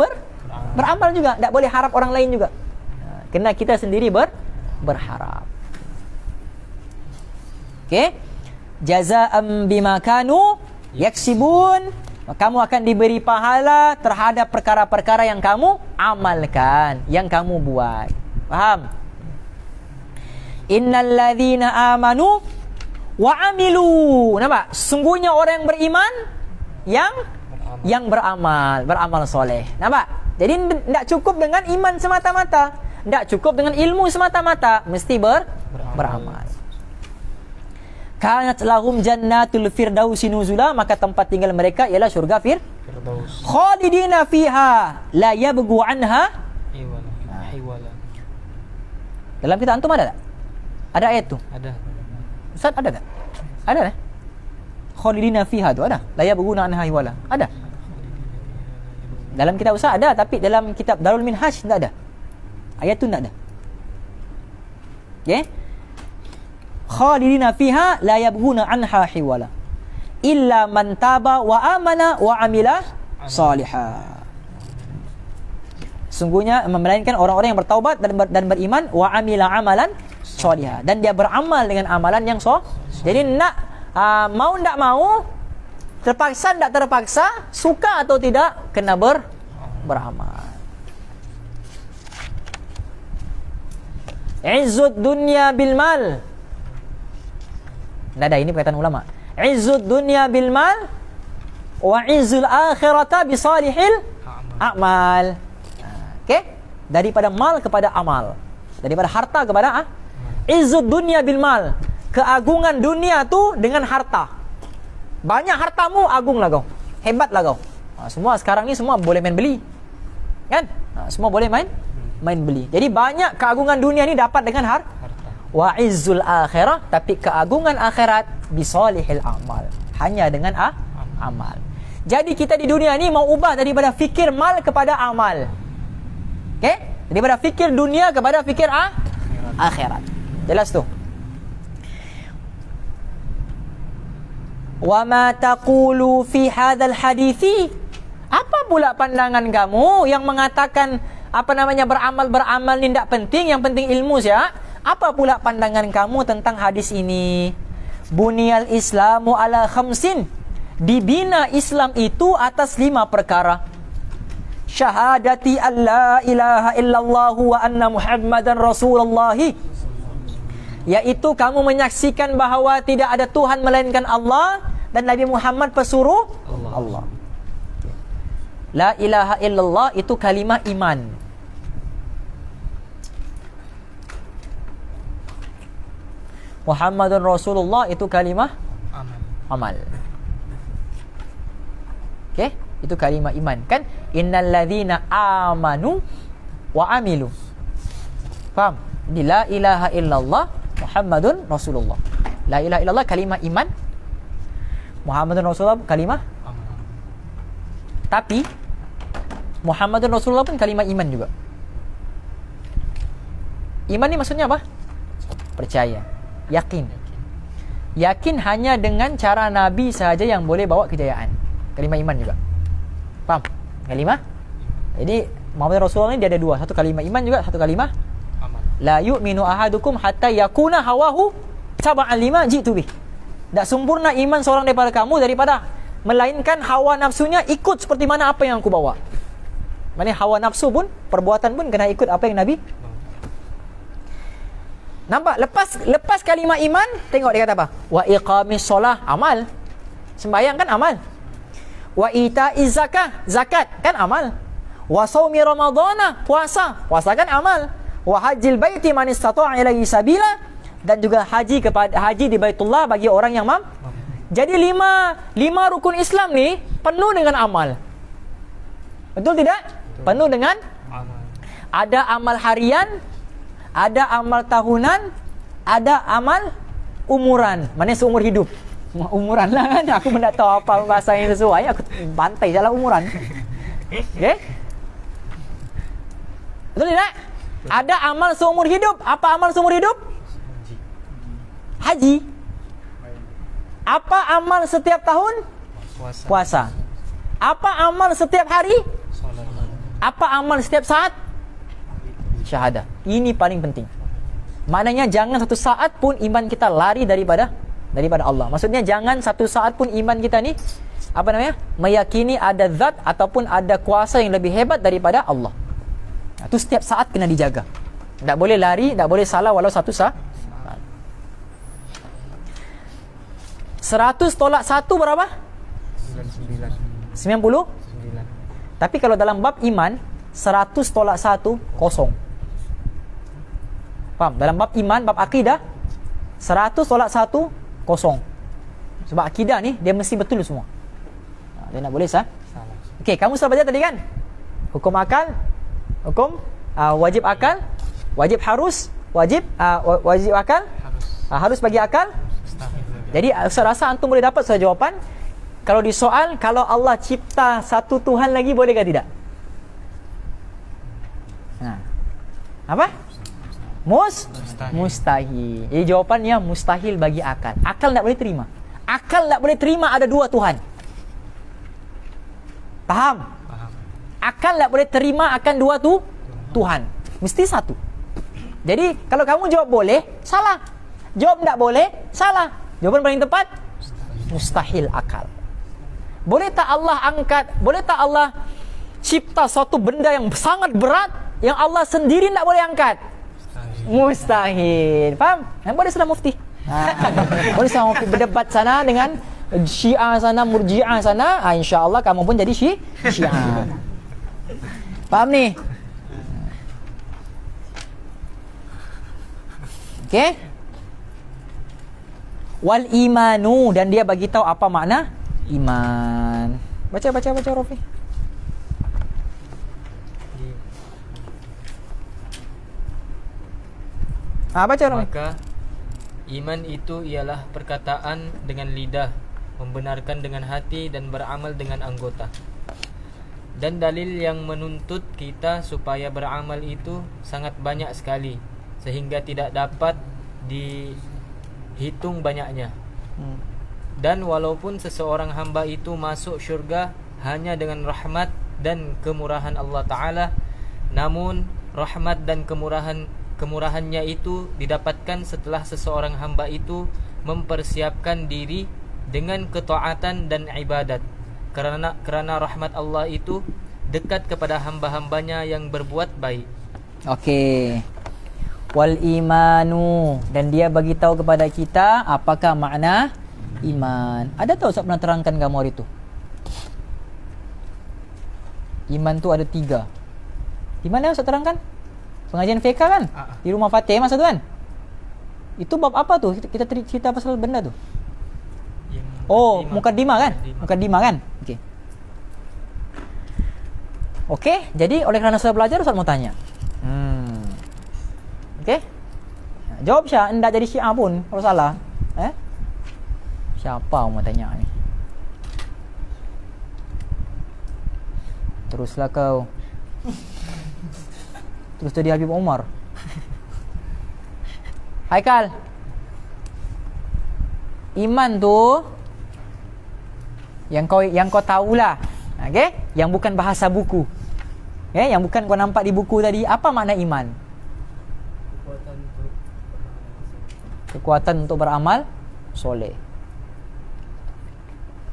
beramal juga, tidak boleh harap orang lain juga. Kena kita sendiri berharap. Okey. Jazaa'an bima kanu yaksibun. Kamu akan diberi pahala terhadap perkara-perkara yang kamu amalkan, yang kamu buat. Faham? Innal ladzina amanu wa amilu. Nampak? Sungguhnya orang yang beriman yang beramal soleh. Nampak? Jadi tidak cukup dengan iman semata-mata, tidak cukup dengan ilmu semata-mata, mesti beramal. Kanat lahum jannatul firdausi nuzula, maka tempat tinggal mereka ialah syurga Firdaus. Khalidina fiha la yabghu anha hiwala. Dalam kitab antum ada tak? Ada ayat tu? Ada. Ustaz ada tak? Ada tak? Khalidina fiha tu ada? La yabghu anha hiwala. Ada. Dalam kitab Ustaz ada, tapi dalam kitab Darul Minhaj tak ada. Ayat tu tak ada. Okey? Khalidina fiha la yabghuna anha hiwala illa man taba wa amana wa amila salihah. Sungguhnya melainkan orang-orang yang bertaubat dan beriman wa amila amalan salihah, dan dia beramal dengan amalan yang Jadi nak mau tak mau, terpaksa tak terpaksa, suka atau tidak, kena beramal. Izzud dunya bil mal. Tak ada, ini perkataan ulama. Izzud dunya bil mal wa izzul akhirata bi salihil a'mal. Okey? Daripada mal kepada amal. Daripada harta kepada izzud dunya bil mal. Keagungan dunia tu dengan harta. Banyak hartamu, agunglah kau. Hebatlah kau. Semua sekarang ni semua boleh main beli. Kan? Semua boleh main beli. Jadi banyak keagungan dunia ni dapat dengan harta. Wa izzul akhirah, tapi keagungan akhirat bisalihil amal, hanya dengan amal. Jadi kita di dunia ni mau ubah daripada fikir mal kepada amal. Okey? Daripada fikir dunia kepada fikir akhirat. Jelas tu? Wa ma taqulu fi hadzal hadithi? Apa pula pandangan kamu yang mengatakan beramal ni tidak penting, yang penting ilmu saja? Apa pula pandangan kamu tentang hadis ini? Bunyal Islamu ala khamsin. Dibina Islam itu atas 5 perkara. Syahadati an la ilaha illallah wa anna Muhammadan Rasulullah. yaitu kamu menyaksikan bahawa tidak ada Tuhan melainkan Allah dan Nabi Muhammad pesuruh Allah. La ilaha illallah itu kalimah iman. Muhammadun Rasulullah itu kalimah amal. Okey, itu kalimah iman kan? Innal ladzina amanu wa amilu. Faham? Jadi la ilaha illallah Muhammadun Rasulullah. La ilaha illallah kalimah iman. Muhammadun Rasulullah kalimah amal. Tapi Muhammadun Rasulullah pun kalimah iman juga. Iman ni maksudnya apa? Percaya, yakin. Yakin hanya dengan cara Nabi sahaja yang boleh bawa kejayaan. Kalimah iman juga. Faham? Kalimah. Jadi Muhammad Rasulullah ni dia ada dua. Satu kalimah iman juga, satu kalimah amal. La yu'minu ahadukum hatta yakuna hawahu taba'an lima jitu bih. Tak sempurna iman seorang daripada kamu daripada melainkan hawa nafsunya ikut seperti mana apa yang aku bawa. Maksudnya hawa nafsu pun, perbuatan pun kena ikut apa yang Nabi. Nampak? Lepas kalimah iman, tengok dia kata apa? Wa iqamis solah, amal. Sembahyang kan amal. Wa ita'iz zakah, zakat kan amal. Wa saumi ramadhana, puasa kan amal. Wa hajjil baiti man istata'a ilaihi sabila, dan juga haji di Baitullah bagi orang yang mampu. Jadi lima rukun Islam ni penuh dengan amal. Betul tidak? Penuh dengan amal. Ada amal harian, ada amal tahunan, ada amal umuran. Maknanya seumur hidup. Umuran lah kan. Aku pun tak tahu apa bahasa yang sesuai. Aku bantai salah umuran. Okay? Betul tidak? Ada amal seumur hidup. Apa amal seumur hidup? Haji. Apa amal setiap tahun? Puasa. Apa amal setiap hari? Apa amal setiap saat? Syahadah. Ini paling penting. Maknanya jangan satu saat pun iman kita lari daripada Allah. Maksudnya jangan satu saat pun iman kita ni meyakini ada zat ataupun ada kuasa yang lebih hebat daripada Allah. Itu setiap saat kena dijaga. Tak boleh lari, tak boleh salah walau satu saat. 100 tolak 1 berapa? 90. Tapi kalau dalam bab iman 100 tolak 1 kosong. Faham? Dalam bab iman, bab akidah 100 tolak 1 kosong. Sebab akidah ni dia mesti betul semua. Dia nak boleh salah. Okey, kamu sudah belajar tadi kan? Hukum akal, hukum wajib akal, wajib harus, wajib akal, harus bagi akal. Jadi saya rasa antum boleh dapat soal jawapan. Kalau di soal, kalau Allah cipta satu Tuhan lagi, boleh ke tidak? Apa? Mustahil. Jadi jawapannya mustahil bagi akal. Akal tak boleh terima. Akal tak boleh terima ada dua Tuhan. Faham? Akal tak boleh terima akan dua Tuhan. Mesti satu. Jadi kalau kamu jawab boleh, salah. Jawab tak boleh, salah. Jawapan paling tepat mustahil akal. Boleh tak Allah cipta suatu benda yang sangat berat yang Allah sendiri tak boleh angkat? Mustahil. Faham? Boleh sudah mufti. Boleh sudah mufti berdebat sana dengan Syiah sana, Murji'ah sana. InsyaAllah kamu pun jadi Syiah. Faham ni? Okey? Wal imanu, dan dia bagi tahu apa makna iman. Baca Rafi. Baca Rafi.
Maka iman itu ialah perkataan dengan lidah, membenarkan dengan hati dan beramal dengan anggota. Dan dalil yang menuntut kita supaya beramal itu sangat banyak sekali, sehingga tidak dapat dihitung banyaknya. Dan walaupun seseorang hamba itu masuk syurga hanya dengan rahmat dan kemurahan Allah Ta'ala, namun rahmat dan kemurahannya itu didapatkan setelah seseorang hamba itu mempersiapkan diri dengan ketaatan dan ibadat, kerana rahmat Allah itu dekat kepada hamba-hambanya yang berbuat baik.
Okey. Wal imanu, dan dia bagi tahu kepada kita apakah makna iman. Ada tahu Ustaz pernah terangkan kamu hari itu? Iman tu ada 3. Di mana Ustaz terangkan? Pengajian fiqh kan? Di rumah Fatih masa tu kan? Itu bab apa tu? Kita cerita pasal benda tu. Oh, mukaddimah kan? Mukaddimah kan? Okey. Okey, jadi oleh kerana saya belajar Ustaz mau tanya. Okey? Jawab Syah, hendak jadi Syiah pun kalau salah. Siapa mau tanya ni? Teruslah kau. Terus jadi Habib Omar. Haikal. Iman tu yang kau tahulah. Okey? Yang bukan bahasa buku. Okey, yang bukan kau nampak di buku tadi. Apa makna iman? Kekuatan untuk beramal soleh.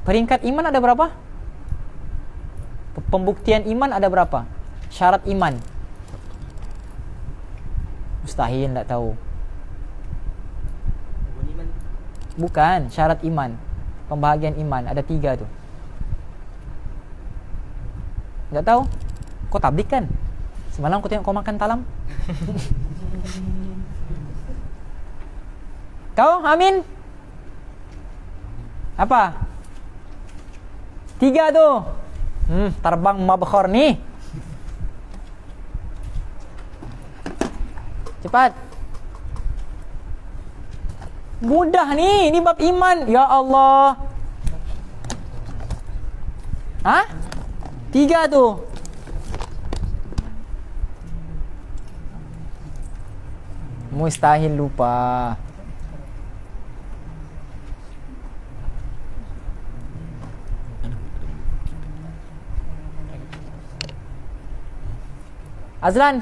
Peringkat iman ada berapa? Pembuktian iman ada berapa? Syarat iman. Mustahil tak tahu. Bukan, syarat iman. Pembahagian iman ada 3 tu. Tak tahu? Kau tablik kan? Semalam kau tengok kau makan talam. Kau Amin? Apa? 3 tu. Terbang mabkhor ni. Cepat. Mudah ni. Ini bab iman. Ya Allah. 3 tu. Mustahil lupa. Azlan.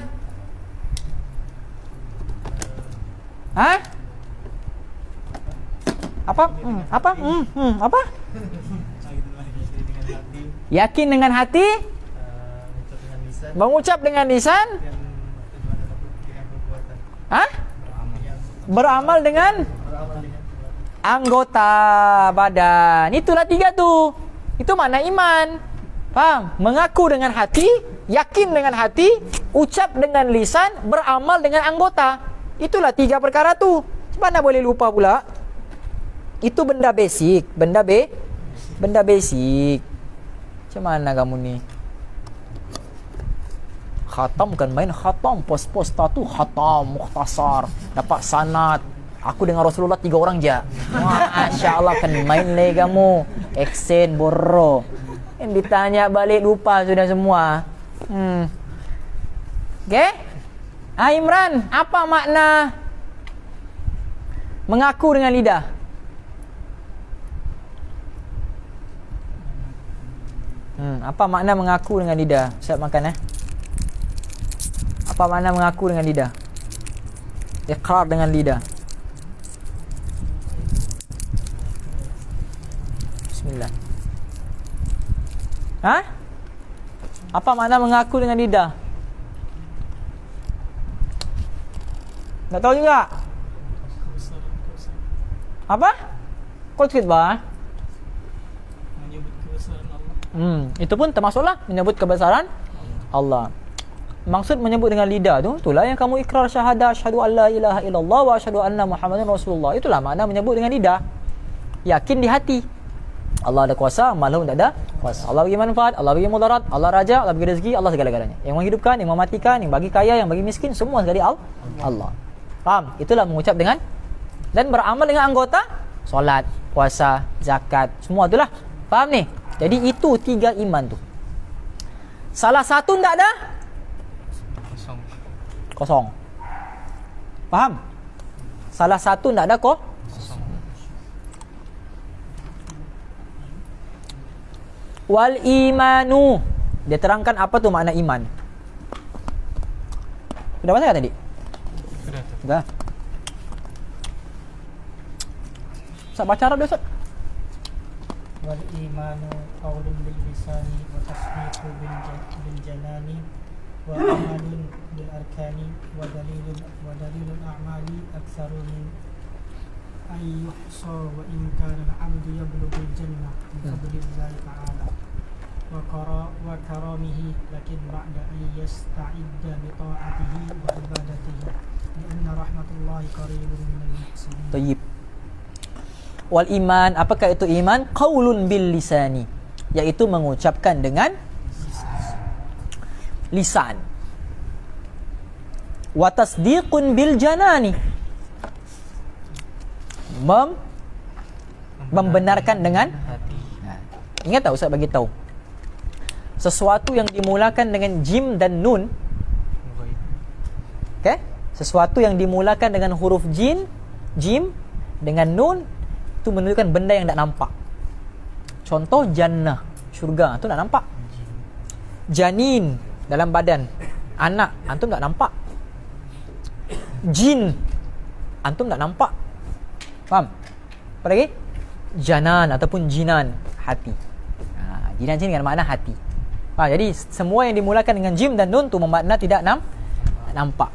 Apa? Apa? Yakin dengan hati, mengucap dengan lisan, beramal dengan anggota badan. Itulah 3 tu. Itu makna iman. Faham? Mengaku dengan hati, yakin dengan hati, ucap dengan lisan, beramal dengan anggota. Itulah 3 perkara tu. Mana boleh lupa pula? Itu benda basic. Benda basic. Macam mana kamu ni? Khatam kan main khatam. Pos-pos tatu khatam mukhtasar. Dapat sanad. Aku dengan Rasulullah 3 orang je. Masya Allah kan main lagi kamu. Accent borro. Yang ditanya balik lupa sudah semua. Okay? Imran, apa makna mengaku dengan lidah? Apa makna mengaku dengan lidah? Ustaz makan Apa makna mengaku dengan lidah? Iqrar dengan lidah. Bismillah. Apa makna mengaku dengan lidah? Tak tahu juga. Apa? Kau sikit bah.
Menyebut kebesaran Allah.
Itu pun termasuklah menyebut kebesaran Allah. Maksud menyebut dengan lidah tu, itulah yang kamu ikrar syahadah asyhadu an la ilaha illallah wa asyhadu anna muhammadan rasulullah. Itulah makna menyebut dengan lidah. Yakin di hati. Allah ada kuasa, makhluk tak ada kuasa. Allah bagi manfaat, Allah bagi mudarat, Allah raja, Allah bagi rezeki, Allah segala-galanya. Yang menghidupkan, yang mematikan, yang bagi kaya, yang bagi miskin, semua sekali Allah. Faham? Itulah mengucap dengan dan beramal dengan anggota solat, puasa, zakat, semua itulah. Faham ni? Jadi itu 3 iman tu. Salah satu tak ada? Kosong. Faham? Salah satu tak ada kosong. Wal imanu. Dia terangkan apa tu makna iman. Sudah baca tadi? Sudah. Ustaz baca Arab dia Ustaz.
Wal imanu qaulun bil lisani wa tasdiqu bil janani وعمل بالأركان ودليل الأعمال أكثر من أن يحصى وإن كان العبد يبلغ الجنة بفضل الله تعالى وكرامه لكن بعد أن يستعد بطاعته وعبادته لأن رحمة الله قريب من المحسنين.
طيب. Wal iman, apakah itu iman? Qaulun bil lisani, yaitu mengucapkan dengan lisan. Wa tasdiqun bil janani, membenarkan dengan
hati.
Ingat tak Ustaz bagi tahu? Sesuatu yang dimulakan dengan jim dan nun, okey? Sesuatu yang dimulakan dengan huruf jim dengan nun itu menunjukkan benda yang tak nampak. Contoh jannah, syurga, tu tak nampak. Janin, dalam badan anak, antum tak nampak. Jin, antum tak nampak. Faham? Apa lagi? Janan ataupun jinan, hati. Jinan sini dengan makna hati. Jadi semua yang dimulakan dengan jim dan nun tu bermakna tidak nampak.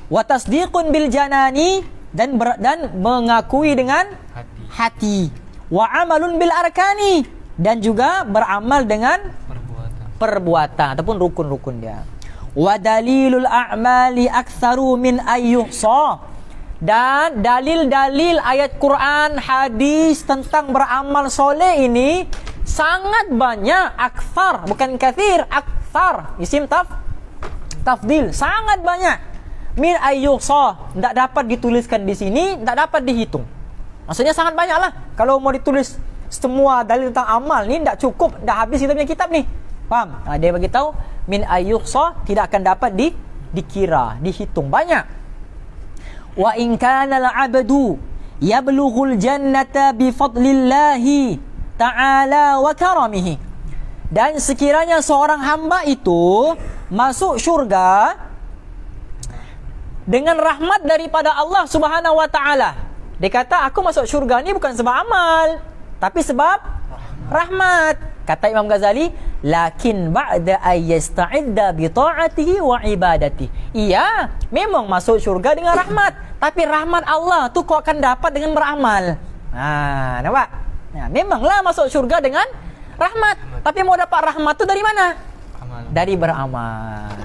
Wa tasdiqun bil janani, dan mengakui dengan hati. Wa amalun bil arkani, dan juga beramal dengan perbuatan ataupun rukun-rukun dia. Wa dalilul a'mali aktsaru min ayyuhsa, dan dalil-dalil ayat Quran, hadis tentang beramal soleh ini sangat banyak. Aktsar, bukan katsir, aktsar, isim tafdil, sangat banyak. Min ayyuhsa, tak dapat dituliskan di sini, tak dapat dihitung. Maksudnya sangat banyaklah. Kalau mau ditulis semua dalil tentang amal ni tak cukup, dah habis kita punya kitab ni. Faham? Dia bagi tahu min ayyuhsa, tidak akan dapat dikira, dihitung, banyak. Wa in kana al-'abdu yablughul jannata bi fadlillahi ta'ala wa karamihi, dan sekiranya seorang hamba itu masuk syurga dengan rahmat daripada Allah Subhanahu wa taala. Dia kata aku masuk syurga ni bukan sebab amal, tapi sebab rahmat. Kata Imam Ghazali, lakin ba'da ayyasta'idda bi ta'atihi wa ibadatihi. Iya, memang masuk syurga dengan rahmat, tapi rahmat Allah tu kau akan dapat dengan beramal. Nampak? Memanglah masuk syurga dengan rahmat, tapi mau dapat rahmat tu dari mana?
Amal.
Dari beramal.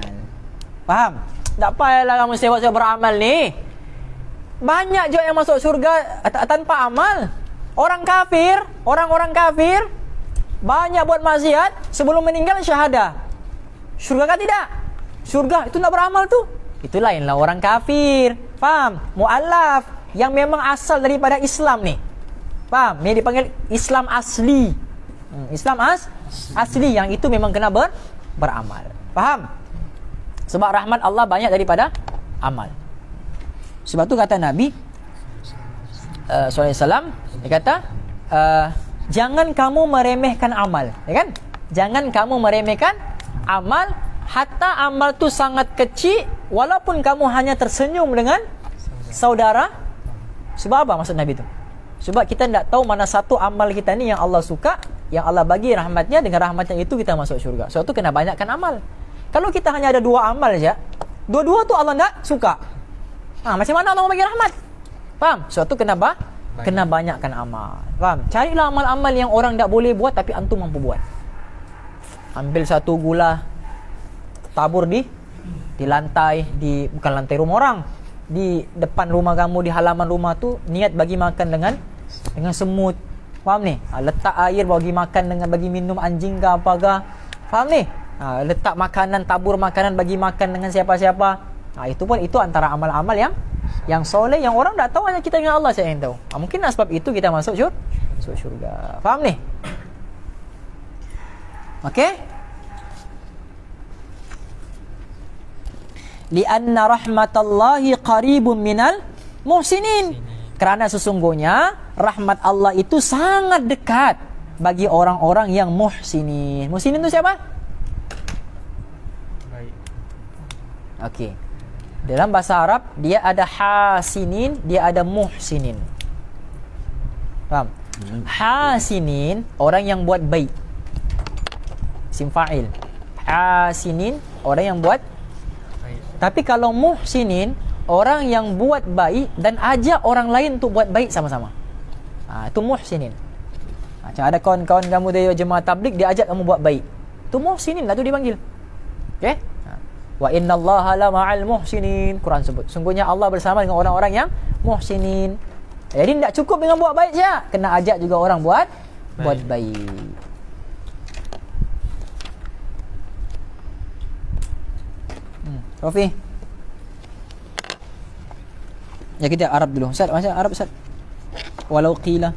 Faham? Tak payahlah kamu sewa-sewa beramal ni. Banyak je yang masuk syurga tanpa amal. Orang kafir, orang-orang kafir banyak buat maksiat sebelum meninggal syahadah. Syurga kan tidak? Syurga itu nak beramal tu. Itu lainlah orang kafir. Faham? Mu'allaf yang memang asal daripada Islam ni. Faham? Ni dipanggil Islam asli. Islam asli yang itu memang kena beramal. Faham? Sebab rahmat Allah banyak daripada amal. Sebab tu kata Nabi SAW, dia kata jangan kamu meremehkan amal, ya kan? Jangan kamu meremehkan amal, hatta amal tu sangat kecil, walaupun kamu hanya tersenyum dengan saudara. Sebab apa maksud Nabi tu? Sebab kita tidak tahu mana satu amal kita ni yang Allah suka, yang Allah bagi rahmatnya, dengan rahmatnya itu kita masuk syurga. Sebab tu kena banyakkan amal. Kalau kita hanya ada dua amal saja, dua-dua tu Allah tak suka. Macam mana Allah bagi rahmat? Faham? Sebab tu kena banyakkan amal. Faham? Carilah amal-amal yang orang tak boleh buat tapi antum mampu buat. Ambil satu gula, tabur di lantai, bukan lantai rumah orang, di depan rumah kamu, di halaman rumah tu, niat bagi makan dengan semut. Faham ni? Letak air bagi makan dengan bagi minum anjing ke apa ke. Faham ni? Letak makanan, tabur makanan bagi makan dengan siapa-siapa. Itu pun itu antara amal-amal yang soleh, yang orang tak tahu, hanya kita dengan Allah saja yang tahu. Mungkin sebab itu kita masuk syurga. Faham ni? Okey? Lianna rahmatallahi qaribun minal muhsinin. Kerana sesungguhnya rahmat Allah itu sangat dekat bagi orang-orang yang muhsinin. Muhsinin itu siapa?
Baik.
Okey. Dalam bahasa Arab dia ada hasinin, dia ada muhsinin. Faham? Hasinin orang yang buat baik. Isim fa'il. hasinin, orang yang buat. Tapi kalau muhsinin, orang yang buat baik dan ajak orang lain untuk buat baik sama-sama. Itu muhsinin. Macam ada kawan-kawan kamu dari jemaah tabligh, dia ajak kamu buat baik. Itu muhsinin lah tu dipanggil. Okey? Wa innallaha la ma'al muhsinin. Quran sebut. Sungguhnya Allah bersama dengan orang-orang yang muhsinin. Jadi tidak cukup dengan buat baik saja, kena ajak juga orang buat baik. Rafi. Ya kita Arab dulu. Ustaz, macam Arab Ustaz. Walau qila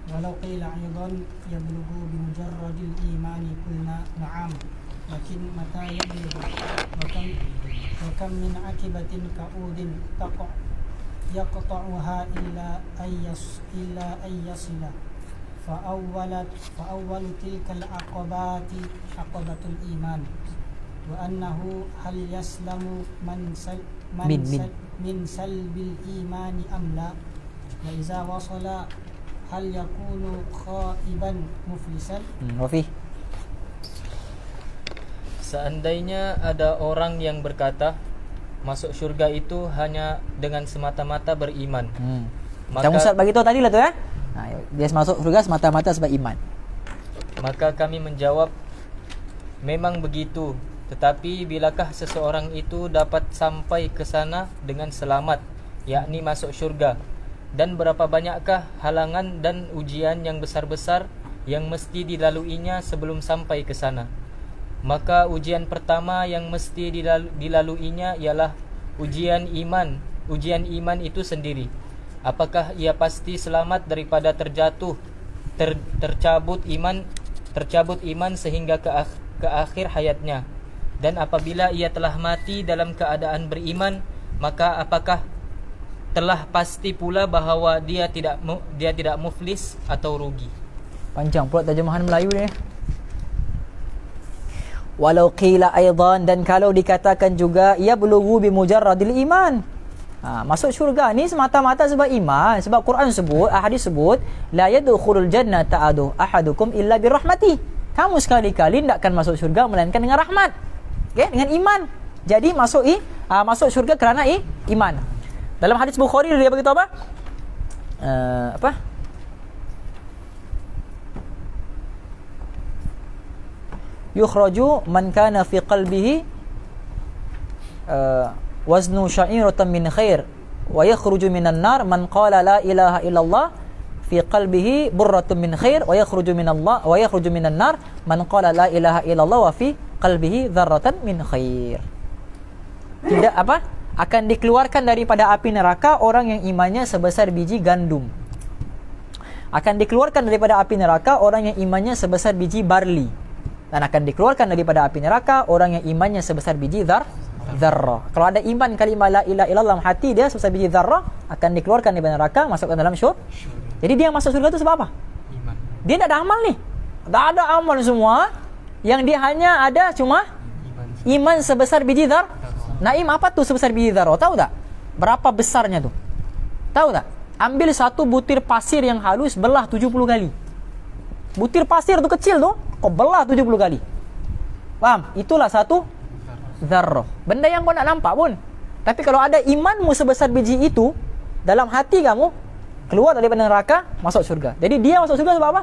walau qila aydan yablughu bimujarradil imani qulna na'am lakin mata yablughu wa kam min akibatin ka'udin yaqta'uha illa ayyasila fa awwalu tilkal aqabati aqabatul iman wa annahu hal yaslamu man min salbil imani am la wa iza wasala hal yakunu khaiban muflisan.
Rafi.
Seandainya ada orang yang berkata masuk syurga itu hanya dengan semata-mata beriman,
Macam Ustaz bagi tahu tadi lah tu dia masuk syurga semata-mata sebab iman.
Maka kami menjawab, memang begitu. Tetapi bilakah seseorang itu dapat sampai ke sana dengan selamat, yakni masuk syurga? Dan berapa banyakkah halangan dan ujian yang besar-besar yang mesti dilaluinya sebelum sampai ke sana? Maka ujian pertama yang mesti dilaluinya ialah ujian iman. Ujian iman itu sendiri. Apakah ia pasti selamat daripada tercabut iman sehingga ke akhir hayatnya? Dan apabila ia telah mati dalam keadaan beriman, maka apakah telah pasti pula bahawa dia tidak muflis atau rugi?
Panjang pula terjemahan Melayu dia. Walau qila aidan, dan kalau dikatakan juga ia belughu bi mujarradil iman. Masuk syurga ni semata-mata sebab iman. Sebab Quran sebut, hadis sebut, la yadkhulul jannata ahadukum illa birahmati. Kamu sekali-kali tidak akan masuk syurga melainkan dengan rahmat. Okay? Dengan iman. Jadi masuk syurga kerana iman. Dalam hadis Bukhari dia beritahu apa? Yukhraju man kana fi qalbihi waznu sya'iratan min khair wa yakhruju minan nar man qala la ilaha illallah fi qalbihi burratun min khair wa yakhruju minan nar man qala la ilaha illallah wa fi qalbihi dzarratan min khair. Tidak akan dikeluarkan daripada api neraka orang yang imannya sebesar biji gandum. Akan dikeluarkan daripada api neraka orang yang imannya sebesar biji barli. Dan akan dikeluarkan daripada api neraka orang yang imannya sebesar biji dzarrah. Kalau ada iman kalimah la ilaha illallah dalam hati dia sebesar biji dzarrah, akan dikeluarkan daripada neraka, masukkan dalam syurga. Jadi dia masuk syurga itu sebab apa? Iman. Dia tak ada amal ni. Tak ada amal semua. Yang dia hanya ada cuma iman sebesar biji dzarrah. Naim, apa tu sebesar biji dzarrah? Tahu tak? Berapa besarnya tu? Tahu tak? Ambil satu butir pasir yang halus, belah 70 kali. Butir pasir tu kecil tu, kau belah 70 kali. Faham? Itulah satu dzarrah. Benda yang kau nak nampak pun. Tapi kalau ada imanmu sebesar biji itu dalam hati kamu, keluar daripada neraka, masuk syurga. Jadi dia masuk syurga sebab apa?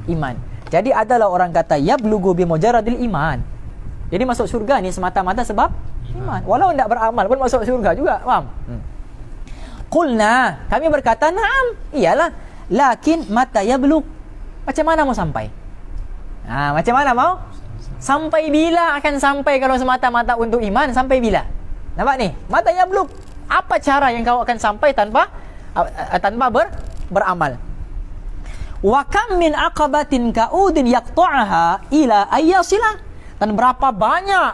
Iman. Jadi adalah orang kata yablughu bi mujarradil iman. Jadi masuk syurga ni semata-mata sebab iman. Walau tidak beramal pun masuk syurga juga. Faham? Qulna, kami berkata, na'am, iyalah. Lakin mata yablugh. Macam mana mau sampai? Macam mana mau? Sampai bila akan sampai kalau semata-mata untuk iman? Sampai bila? Nampak ni? Mata yablugh. Apa cara yang kau akan sampai tanpa beramal? Wa kam min aqabatin ka'udin yaqta'aha ila ayyasila. Dan berapa banyak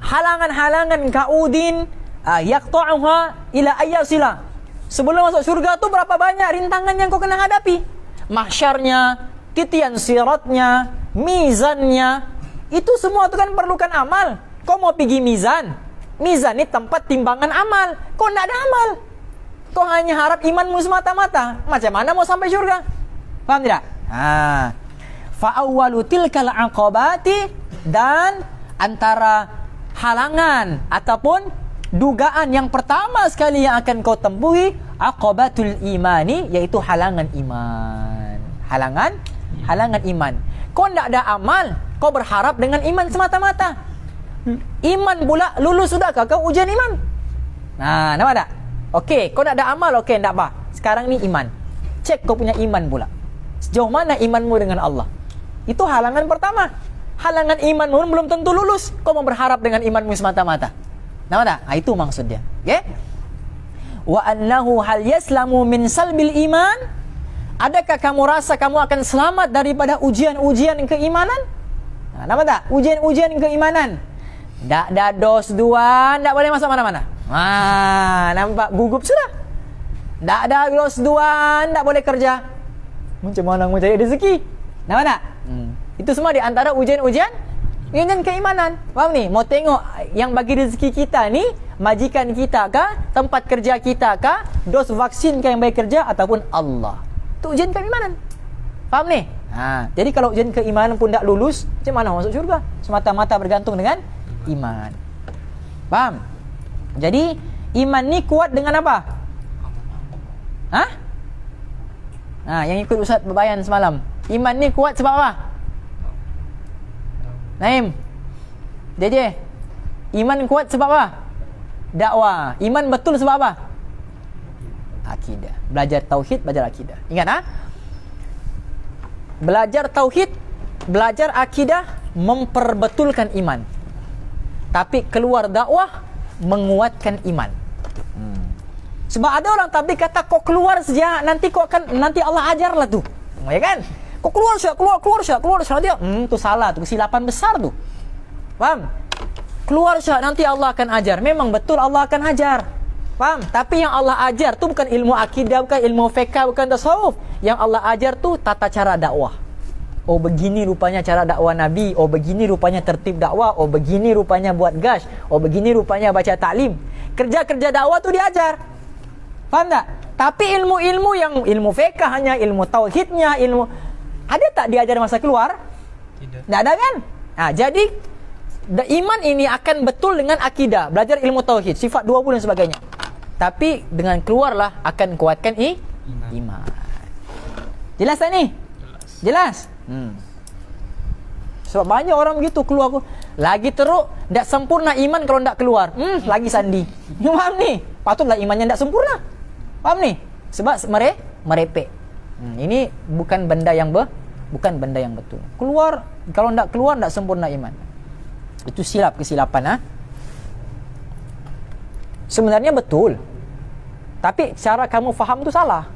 halangan-halangan ka'udin yaqta'uha ila ayyasila. Sebelum masuk syurga tu berapa banyak rintangan yang kau kena hadapi? Mahsyarnya, titian siratnya, mizannya. Itu semua tu kan perlukan amal. Kau mau pergi mizan. Mizan ni tempat timbangan amal. Kau tak ada amal. Kau hanya harap imanmu semata-mata. Macam mana mau sampai syurga? Faham tidak? Fa awwalu tilkal aqabati, dan antara halangan ataupun dugaan yang pertama sekali yang akan kau temui aqabatul imani, iaitu halangan iman. Halangan iman. Kau tidak ada amal, kau berharap dengan iman semata-mata. Iman pula lulus sudahkah kau ujian iman? Nampak tak? Okey, kau tak ada amal, okey, tak apa. Sekarang ni iman. Cek kau punya iman pula. Sejauh mana imanmu dengan Allah? Itu halangan pertama. Halangan imanmu belum tentu lulus. Kau mau berharap dengan imanmu semata-mata. Nampak tak? Itu maksudnya. Okey? Wa annahu hal yaslamu min salbil iman? Adakah kamu rasa kamu akan selamat daripada ujian-ujian keimanan? Nampak tak? Ujian-ujian keimanan. Tak ada dos dua, tak boleh masuk mana-mana. Nampak gugup sudah. Tak ada dos dua, tak boleh kerja. Macam mana mau cari rezeki? Nampak tak? Itu semua di antara ujian-ujian keimanan. Faham ni? Mau tengok yang bagi rezeki kita ni majikan kita kah, tempat kerja kita kah, dos vaksin kah yang bagi kerja, ataupun Allah. Itu ujian keimanan. Faham ni? Jadi kalau ujian keimanan pun tak lulus, macam mana masuk syurga? Semata-mata bergantung dengan iman. Faham? Jadi iman ni kuat dengan apa? Yang ikut Ustaz berbayan semalam. Iman ni kuat sebab apa? Naim, DJ, iman kuat sebab apa? Dakwah. Iman betul sebab apa? Akidah. Belajar tauhid, belajar akidah. Ingat belajar tauhid, belajar akidah memperbetulkan iman. Tapi keluar dakwah menguatkan iman. Sebab ada orang tabligh kata kau keluar saja, nanti Allah ajarlah tu. Ya kan? Kau keluar saja dia. Tu salah, tu kesilapan besar tu. Faham? Keluar saja nanti Allah akan ajar. Memang betul Allah akan ajar. Faham? Tapi yang Allah ajar tu bukan ilmu akidah, bukan ilmu fiqh, bukan tasawuf. Yang Allah ajar tu tata cara dakwah. Oh begini rupanya cara dakwah Nabi. Oh begini rupanya tertib dakwah. Oh begini rupanya buat gash. Oh begini rupanya baca taklim. Kerja-kerja dakwah tu diajar. Faham tak? Tapi ilmu-ilmu yang ilmu fiqhnya, ilmu tauhidnya, ilmu ada tak diajar masa keluar? Tidak. Tak ada kan? Jadi iman ini akan betul dengan akidah, belajar ilmu tauhid, sifat 20 dan sebagainya. Tapi dengan keluarlah akan kuatkan iman. Jelas tak ni? Jelas? Sebab banyak orang begitu keluar lagi teruk, tak sempurna iman kalau tak keluar. Lagi sandi. Faham ni? Patutlah imannya tak sempurna. Faham ni? Sebab merepek. Ini bukan benda yang betul. Keluar, kalau tak keluar tak sempurna iman. Itu kesilapan. Sebenarnya betul. Tapi cara kamu faham tu salah.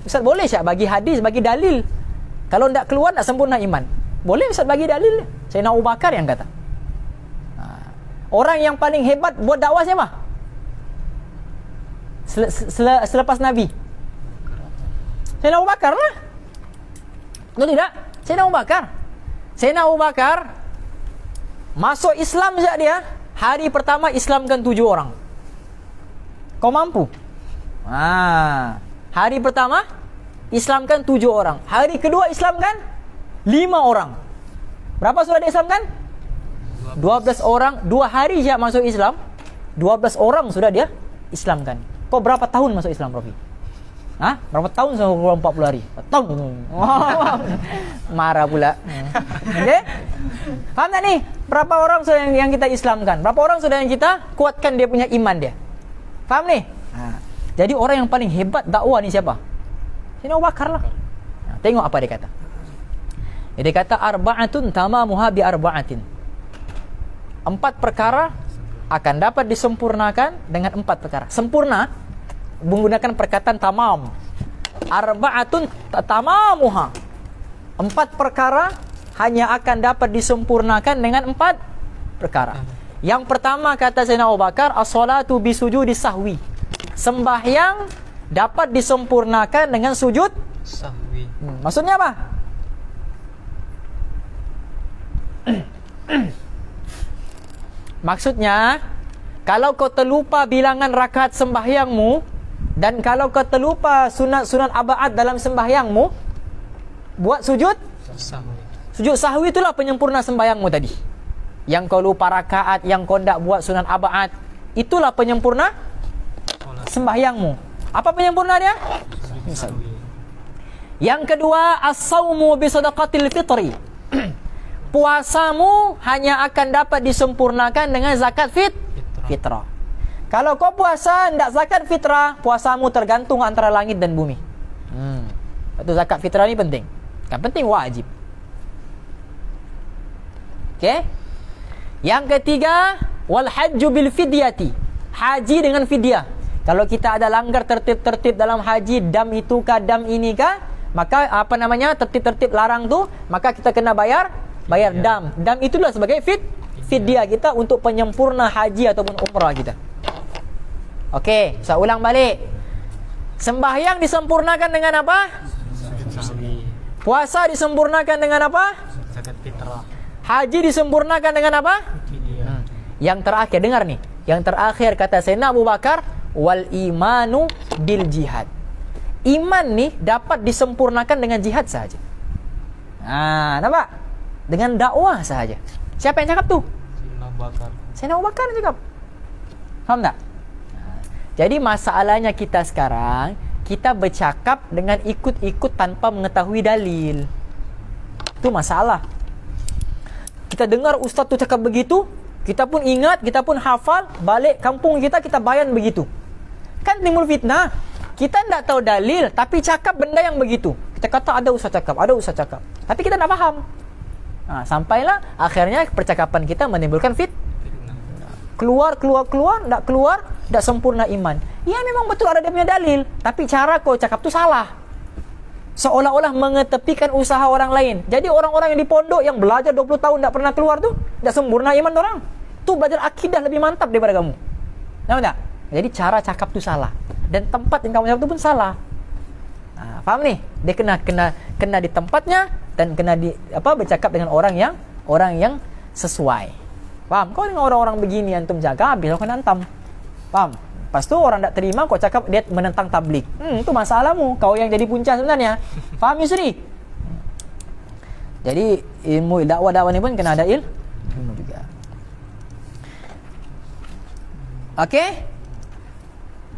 Ustaz boleh tak bagi hadis, bagi dalil? Kalau tak keluar tak sempurna iman. Boleh Ustaz bagi dalil? Sayyidina Abu Bakar yang kata. Orang yang paling hebat buat dakwah siapa? Selepas Nabi. Sayyidina Abu Bakar lah. Betul tidak? Sayyidina Abu Bakar masuk Islam sejak dia hari pertama Islamkan 7 orang. Kau mampu? Hari pertama Islamkan 7 orang. Hari kedua Islamkan 5 orang. Berapa sudah diislamkan? 12 orang. 2 hari je masuk Islam, 12 orang sudah dia Islamkan. Kau berapa tahun masuk Islam, Rafi? Berapa tahun selama 40 hari? Tahun. Marah pula. Okay? Faham tak ni? Berapa orang sudah yang kita Islamkan? Berapa orang sudah yang kita kuatkan dia punya iman dia? Faham ni? Jadi orang yang paling hebat dakwah ni siapa? Sayyidina Abu Bakar lah. Tengok apa dia kata. Dia kata arba'atun tamamuha bi arba'atin. 4 perkara akan dapat disempurnakan dengan 4 perkara. Sempurna menggunakan perkataan tamam. Arba'atun tamamuha. 4 perkara hanya akan dapat disempurnakan dengan 4 perkara. Yang pertama kata Sayyidina Abu Bakar, as-salatu bisujudi sahwi. Sembahyang dapat disempurnakan dengan sujud sahwi. Maksudnya apa? Maksudnya kalau kau terlupa bilangan rakaat sembahyangmu, Dan kalau kau terlupa sunat-sunat abad dalam sembahyangmu, buat sujud sahwi itulah penyempurna sembahyangmu tadi. Yang kau lupa rakaat, yang kau tidak buat sunat abad, itulah penyempurna sembahyangmu. Apa penyempurna dia? Yang kedua, as-saumu bi sadaqatil fitri. Puasamu hanya akan dapat disempurnakan dengan zakat fitrah. Kalau kau puasa tidak zakat fitrah, puasamu tergantung antara langit dan bumi. Itu zakat fitrah ni penting. Kan penting, wajib. Okey. Yang ketiga, wal hajju bil fidyati. Haji dengan fidyah. Kalau kita ada langgar tertib-tertib dalam haji, dam itu kah, dam ini kah, maka tertib-tertib larang tu, maka kita kena bayar dam. Dam itulah sebagai fidyah kita untuk penyempurna haji ataupun umrah kita. Okey, saya ulang balik. Sembahyang disempurnakan dengan apa? Puasa disempurnakan dengan apa?
Zakat fitrah.
Haji disempurnakan dengan apa? Yang terakhir, dengar nih. Yang terakhir kata Sayyidina Abu Bakar, wal imanu bil jihad. Iman nih dapat disempurnakan dengan jihad sahaja. Nampak? Dengan dakwah sahaja. Siapa yang cakap tu? Sayyidina Abu Bakar yang cakap. Faham tak? Jadi masalahnya kita sekarang, kita bercakap dengan ikut-ikut tanpa mengetahui dalil. Itu masalah. Kita dengar ustaz tu cakap begitu, kita pun ingat, kita pun hafal, balik kampung kita bayan begitu. Kan timbul fitnah. Kita tidak tahu dalil, tapi cakap benda yang begitu. Kita kata ada ustaz cakap. Tapi kita tidak faham. Sampailah akhirnya percakapan kita menimbulkan fitnah. Keluar, tidak sempurna iman. Ya memang betul ada dia punya dalil, tapi cara kau cakap tu salah. Seolah-olah mengetepikan usaha orang lain. Jadi orang-orang yang di pondok yang belajar 20 tahun tidak pernah keluar tu, tidak sempurna iman orang. Tu belajar akidah lebih mantap daripada kamu. Tahu tak? Jadi cara cakap tu salah. Dan tempat yang kamu cakap tu pun salah. Faham ni? Dia kena di tempatnya dan kena bercakap dengan orang yang sesuai. Faham? Kau dengan orang-orang begini antum jaga, habis kau kena hantam. Faham? Lepas tu orang tak terima, kau cakap dia menentang tablik. Itu masalahmu. Kau yang jadi punca sebenarnya. Faham Yusri? Jadi ilmu dakwah ni pun kena ada ilmu juga. Okey?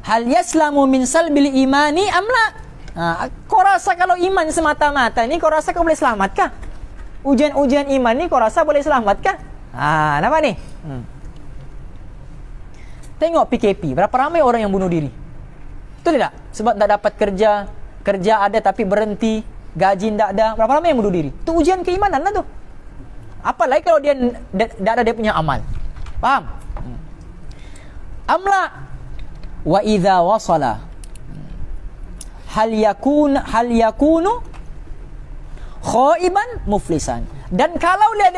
Hal yaslamu min salbil imani amla? Kau rasa kalau iman semata-mata ni, kau rasa kau boleh selamat kah? Ujian-ujian iman ni kau rasa boleh selamat kah? Nampak ni? Tengok PKP, berapa ramai orang yang bunuh diri. Betul tidak? Sebab tak dapat kerja ada tapi berhenti, gaji tak ada. Berapa ramai yang bunuh diri? Itu ujian keimanan lah tu. Apalagi kalau dia tak ada dia punya amal. Faham? Amla wa idza wasala hal yakunu khaiban muflisan. Dan kalaulah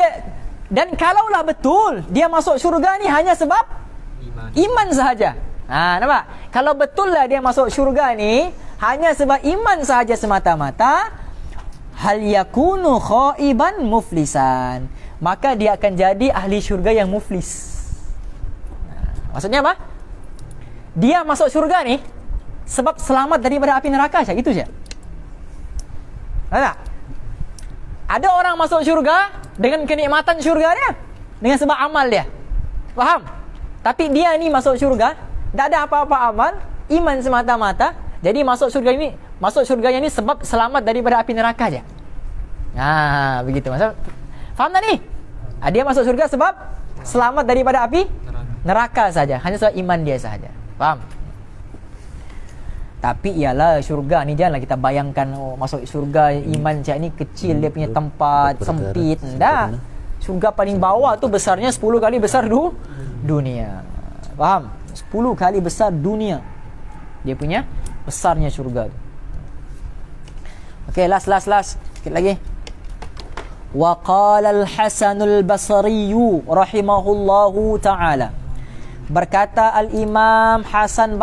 betul dia masuk syurga ni hanya sebab iman sahaja. Nampak? Kalau betul lah dia masuk syurga ni hanya sebab iman sahaja semata-mata, hal yakunu khaiban muflisan, maka dia akan jadi ahli syurga yang muflis. Maksudnya apa? Dia masuk syurga ni sebab selamat daripada api neraka saja, itu saja. Ada orang masuk syurga dengan kenikmatan syurga dia, dengan sebab amal dia. Faham? Tapi dia ni masuk syurga, tak ada apa-apa amal, iman semata-mata. Jadi masuk syurganya ni sebab selamat daripada api neraka aja. Begitu. Faham tak ni? Dia masuk syurga sebab selamat daripada api neraka saja, hanya sebab iman dia saja. Faham? Tapi ialah syurga ni janganlah kita bayangkan masuk syurga iman macam ni kecil, dia punya tempat sempit. Tak. Syurga paling bawah tu besarnya 10 kali besar dunia. Faham? 10 kali besar dunia. Dia punya besarnya syurga tu. Okey, last sikit lagi. Wa qala al-Hasan al-Basri rahimahullahu taala. Berkata al-Imam Hasan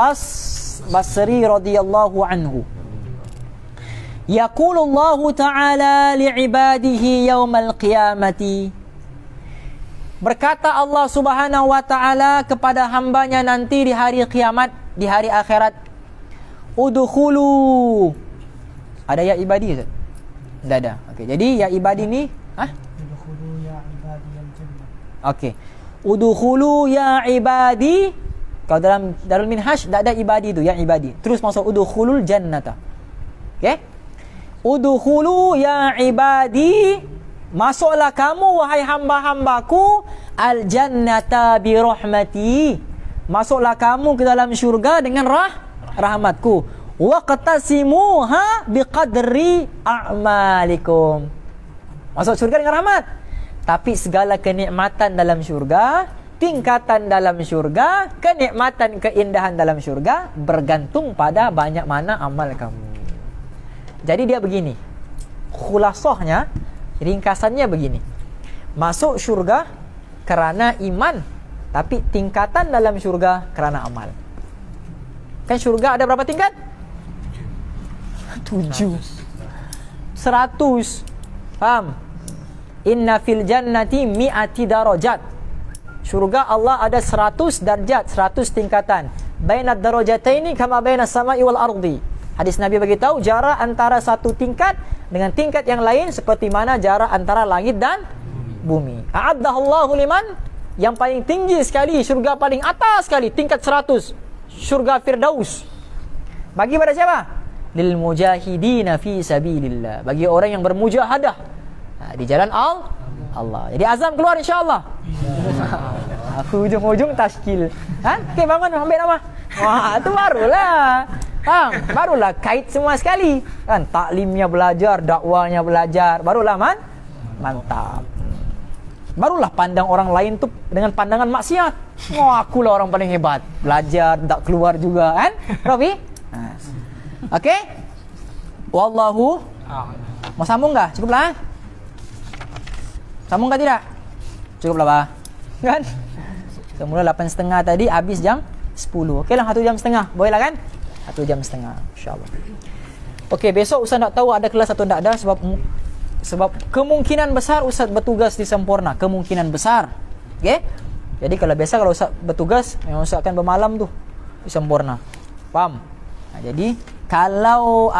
Basri radhiyallahu anhu, yaqulullahu ta'ala li'ibadihi yawmal qiyamati. Berkata Allah Subhanahu wa ta'ala kepada hambanya nanti di hari kiamat, di hari akhirat, Udkhulu. Ada ya ibadi Ustaz? Tak ada. Okey, jadi ya ibadi ni
Udkhulu ya ibadiyal jannah.
okey. Udkhulu ya ibadi. Kalau dalam Darul Minhaj tak ada ibadi tu, ya ibadi. Terus masuk udkhulul jannata. Okey? Udkhulu ya ibadi, masuklah kamu wahai hamba-hambaku al jannata bi rahmati. Masuklah kamu ke dalam syurga dengan rahmatku. Wa qatasimuha biqadri a'malikum. Masuk syurga dengan rahmat. Tapi segala kenikmatan dalam syurga, tingkatan dalam syurga, kenikmatan, keindahan dalam syurga bergantung pada banyak mana amal kamu. Jadi dia begini. Khulasahnya, ringkasannya begini. Masuk syurga kerana iman, tapi tingkatan dalam syurga kerana amal. Kan syurga ada berapa tingkat? 7. 100. Faham? Inna fil jannati mi'ati darajat. Syurga Allah ada 100 darjat, 100 tingkatan. Bainad darajataini kama bainas sama'i wal ardi. Hadis Nabi bagi tahu jarak antara satu tingkat dengan tingkat yang lain seperti mana jarak antara langit dan bumi. A'addahullahu liman, yang paling tinggi sekali, syurga paling atas sekali, tingkat 100. Syurga Firdaus. Bagi pada siapa? Lil mujahidina fi sabilillah. Bagi orang yang bermujahadah di jalan Allah. Jadi azam keluar insya-Allah. Aku ujung-ujung tashkil. Okey, bangun ambil nama. Wah, itu barulah. Barulah kait semua sekali. Kan taklimnya belajar, dakwahnya belajar. Barulah mantap. Barulah pandang orang lain tu dengan pandangan maksiat. Wah, akulah orang paling hebat. Belajar tak keluar juga kan? Rafi? Okey? Wallahu mau sambung enggak? Cukuplah. Sambung ke tidak? Cukuplah, Pak. Kan? Semula 8.30 tadi, habis jam 10. Okeylah, 1 jam setengah. Bolehlah kan? 1 jam setengah, insya-Allah. Okey, besok Ustaz tak tahu ada kelas atau tak ada sebab kemungkinan besar Ustaz bertugas di Sempurna, kemungkinan besar. Okey? Jadi kalau biasa kalau Ustaz bertugas, memang Ustaz akan bermalam tu di Sempurna. Faham? Jadi kalau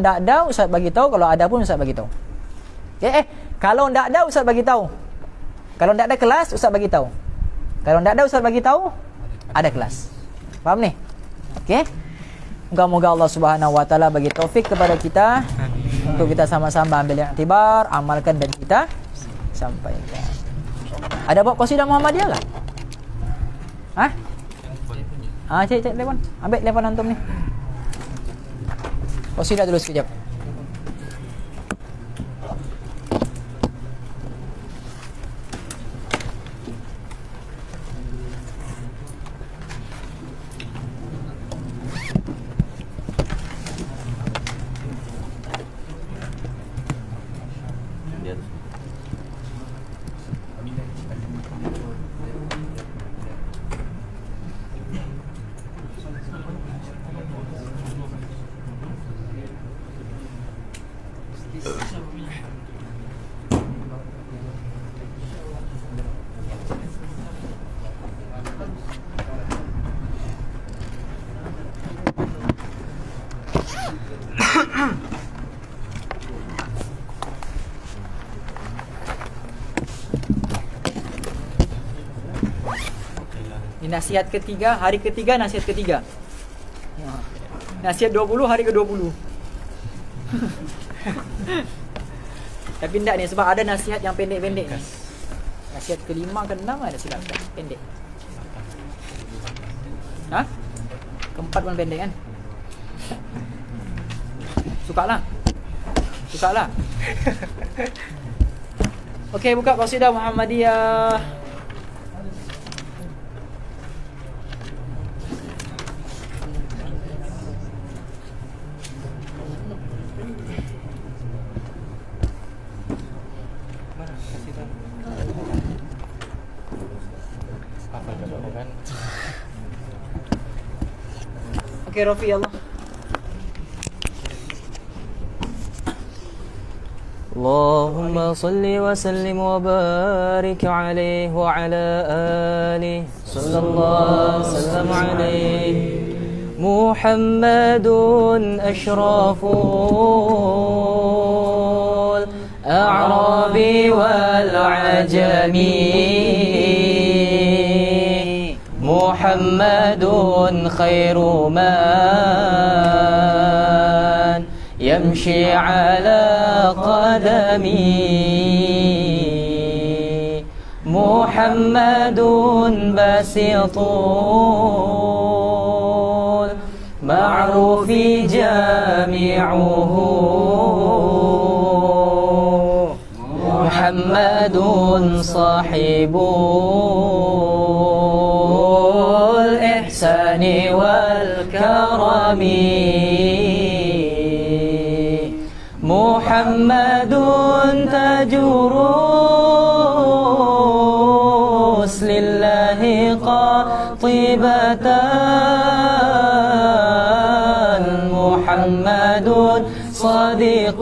tak ada Ustaz bagi tahu, kalau ada pun Ustaz bagi tahu. Okey, kalau tak ada Ustaz bagi tahu. Kalau tak ada kelas Ustaz bagi tahu. Kalau tak ada Ustaz bagi tahu, ada kelas. Faham ni? Okey? Moga-moga Allah Subhanahu wa taala bagi taufik kepada kita untuk kita sama-sama ambil iktibar, amalkan dan kita sampaikan. Ada buat qasidah Muhammadiyah enggak? Cek telefon. Ambil telefon antum ni. Qasidah dulu sekejap. Ini nasihat ketiga, hari ketiga, nasihat ketiga. Nasihat 20, hari ke-20. Tapi tidak ni, sebab ada nasihat yang pendek-pendek ni. Nasihat ke-5 ke-6 ada silap tak? Pendek. Ke-4 pun pendek kan? Sukalah. Okey, buka qasidah Muhammadiyah. Okey, Rafi Allah. Allahumma salli wa sallim wa barik alaihi wa ala alihi sallallahu sallam alaihi
محمد أشرف الأعراب والعجم محمد خير من يمشي على قدمي محمد بسيط معروف جامعه محمد صاحب الإحسان والكرم محمد تاج رسل الله قاطبة محمد صديق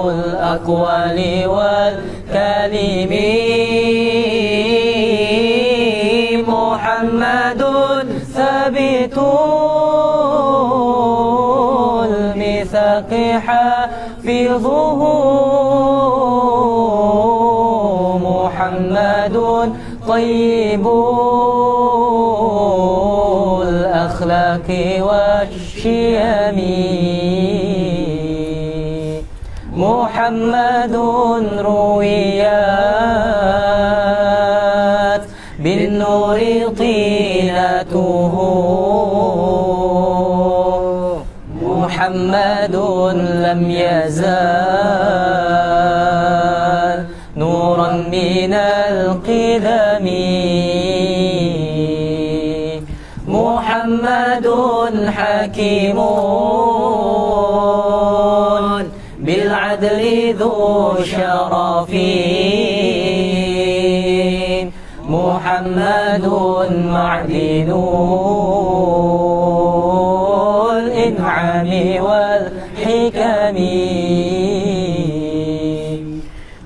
الأقوال والكلم محمد ثابت الميثاق حافظه محمد طيب الأخلاق والشيم محمد رويات بالنور طينته محمد لم يزال نورا من القدم محمد حكيم بالعدل ذو شرف محمد معدن الإنعام والحكم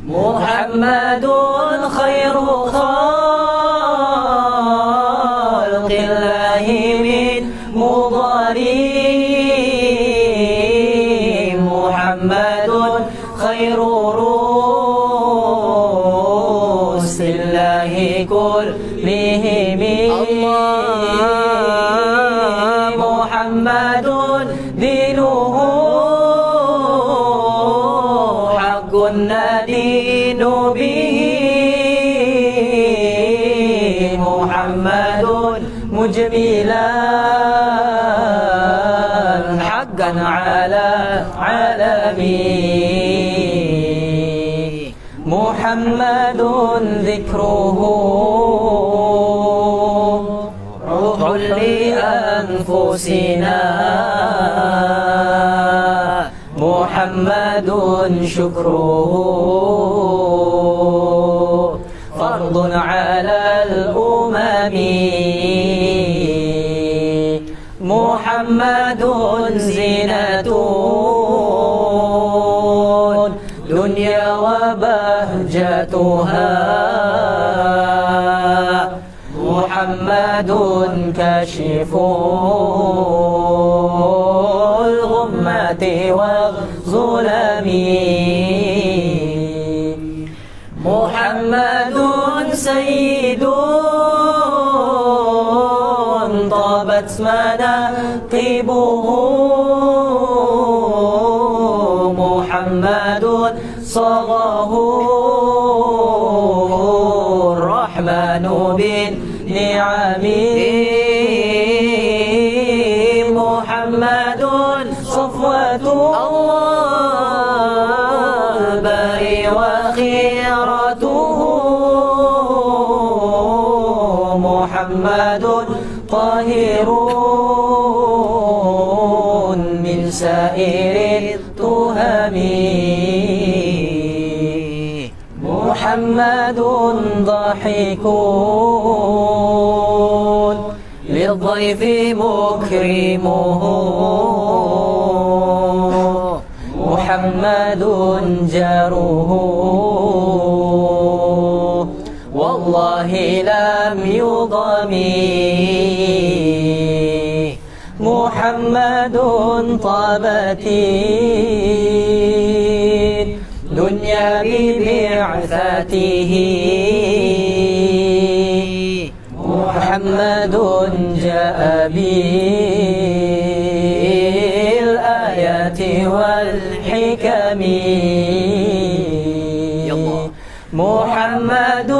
محمد خير خلق الله من مضاري محمد خير رسل الله كلهم محمد دينه حق ندين به محمد مجملا حقا على عالمي محمد ذكره روح لأنفسنا محمد شكره فرض على الأمم محمد زينة دنيا وبهجتها محمد كاشف الغمة والظلم محمد سيد طابت مناقبه محمد صغاه الرحمن بالنعم محمد صفوة الباري وخيرته محمد طاهر من سائر التهم محمد ضحك للضيف مكرمه محمد جاره
الله لم يضمي محمد طابت دنيا ببعثته محمد جاء بالآيات والحكم محمد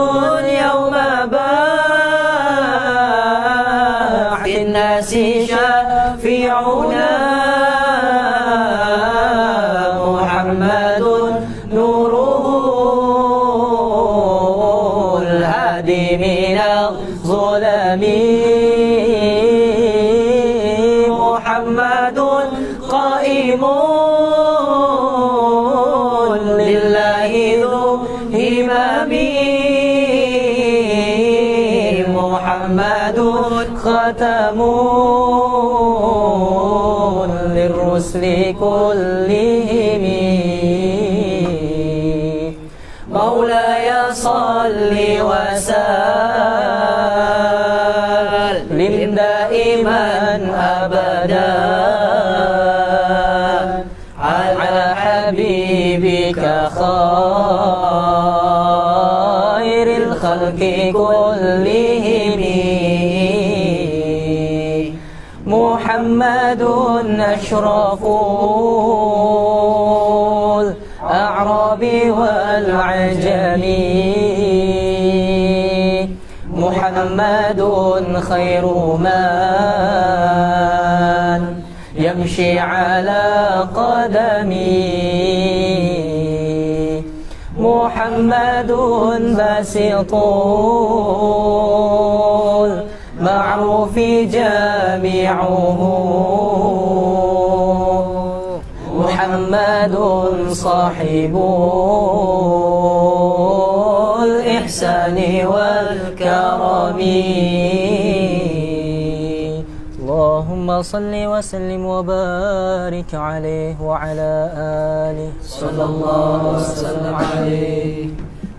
يوم باعث الناس شافعنا محمد نوره الهادي من الظلم محمد قائم لله ذو همم محمد ختم للرسل كلهم مولاي صل وسلم دائما أبدا على حبيبك خير الخلق كلهم محمد أشرف الأعراب والعجم محمد خير من يمشي على قدمي محمد باسط المعروف جامعه محمد صاحب الإحسان والكرم اللهم صل وسلم وبارك عليه وعلى آله صلى الله وسلم عليه.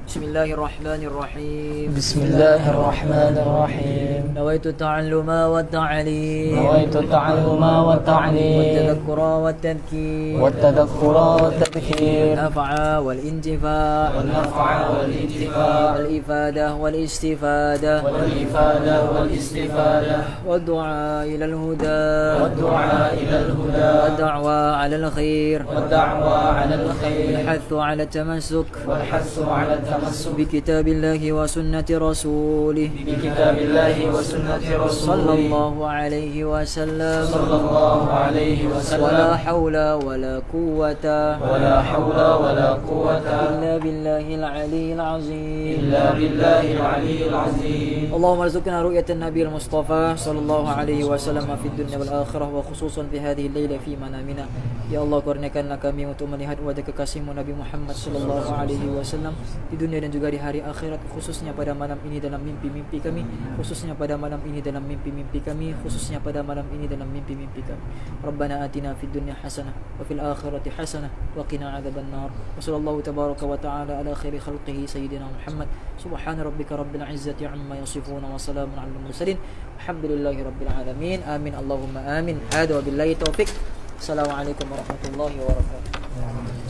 بسم الله الرحمن الرحيم.
بسم الله الرحمن الرحيم.
نويت التعلم والتعليم
نويت التعلم والتعليم
والتذكر والتذكير
والتذكر والتذكير
والنفع والانتفاع
والنفع والانتفاع
والإفادة والاستفادة
والإفادة والاستفادة
والدعاء إلى الهدى
والدعاء إلى الهدى
والدعوة على الخير
والدعوة على الخير
والحث على التمسك
والحث على التمسك
بكتاب الله وسنة رسوله
بكتاب الله وسنة
صلى
رسوله
الله عليه وسلم
صلى الله عليه وسلم
ولا حول ولا قوة
ولا حول ولا قوة
إلا بالله العلي العظيم.
إلا بالله العلي العظيم.
اللهم ارزقنا رؤية النبي المصطفى صلى الله عليه وسلم في الدنيا والآخرة وخصوصا في هذه الليلة في منامنا. Ya Allah, kurniakanlah kami untuk melihat wajah kekasihmu Nabi Muhammad sallallahu alaihi wasallam di dunia dan juga di hari akhirat, khususnya pada malam ini dalam mimpi-mimpi kami, khususnya pada malam ini dalam mimpi-mimpi kami, khususnya pada malam ini dalam mimpi-mimpi kami. Rabbana atina fid dunya hasanah wa fil akhirati hasanah wa qina adzabannar. Wa sallallahu tabaraka wa ta'ala ala khairi khalqihi sayyidina Muhammad. Subhana rabbika rabbil izzati amma yasifun wa salamun alal mursalin. Alhamdulillahi rabbil alamin. Amin Allahumma amin. Hada wa billahi taufik. Assalamualaikum warahmatullahi wabarakatuh.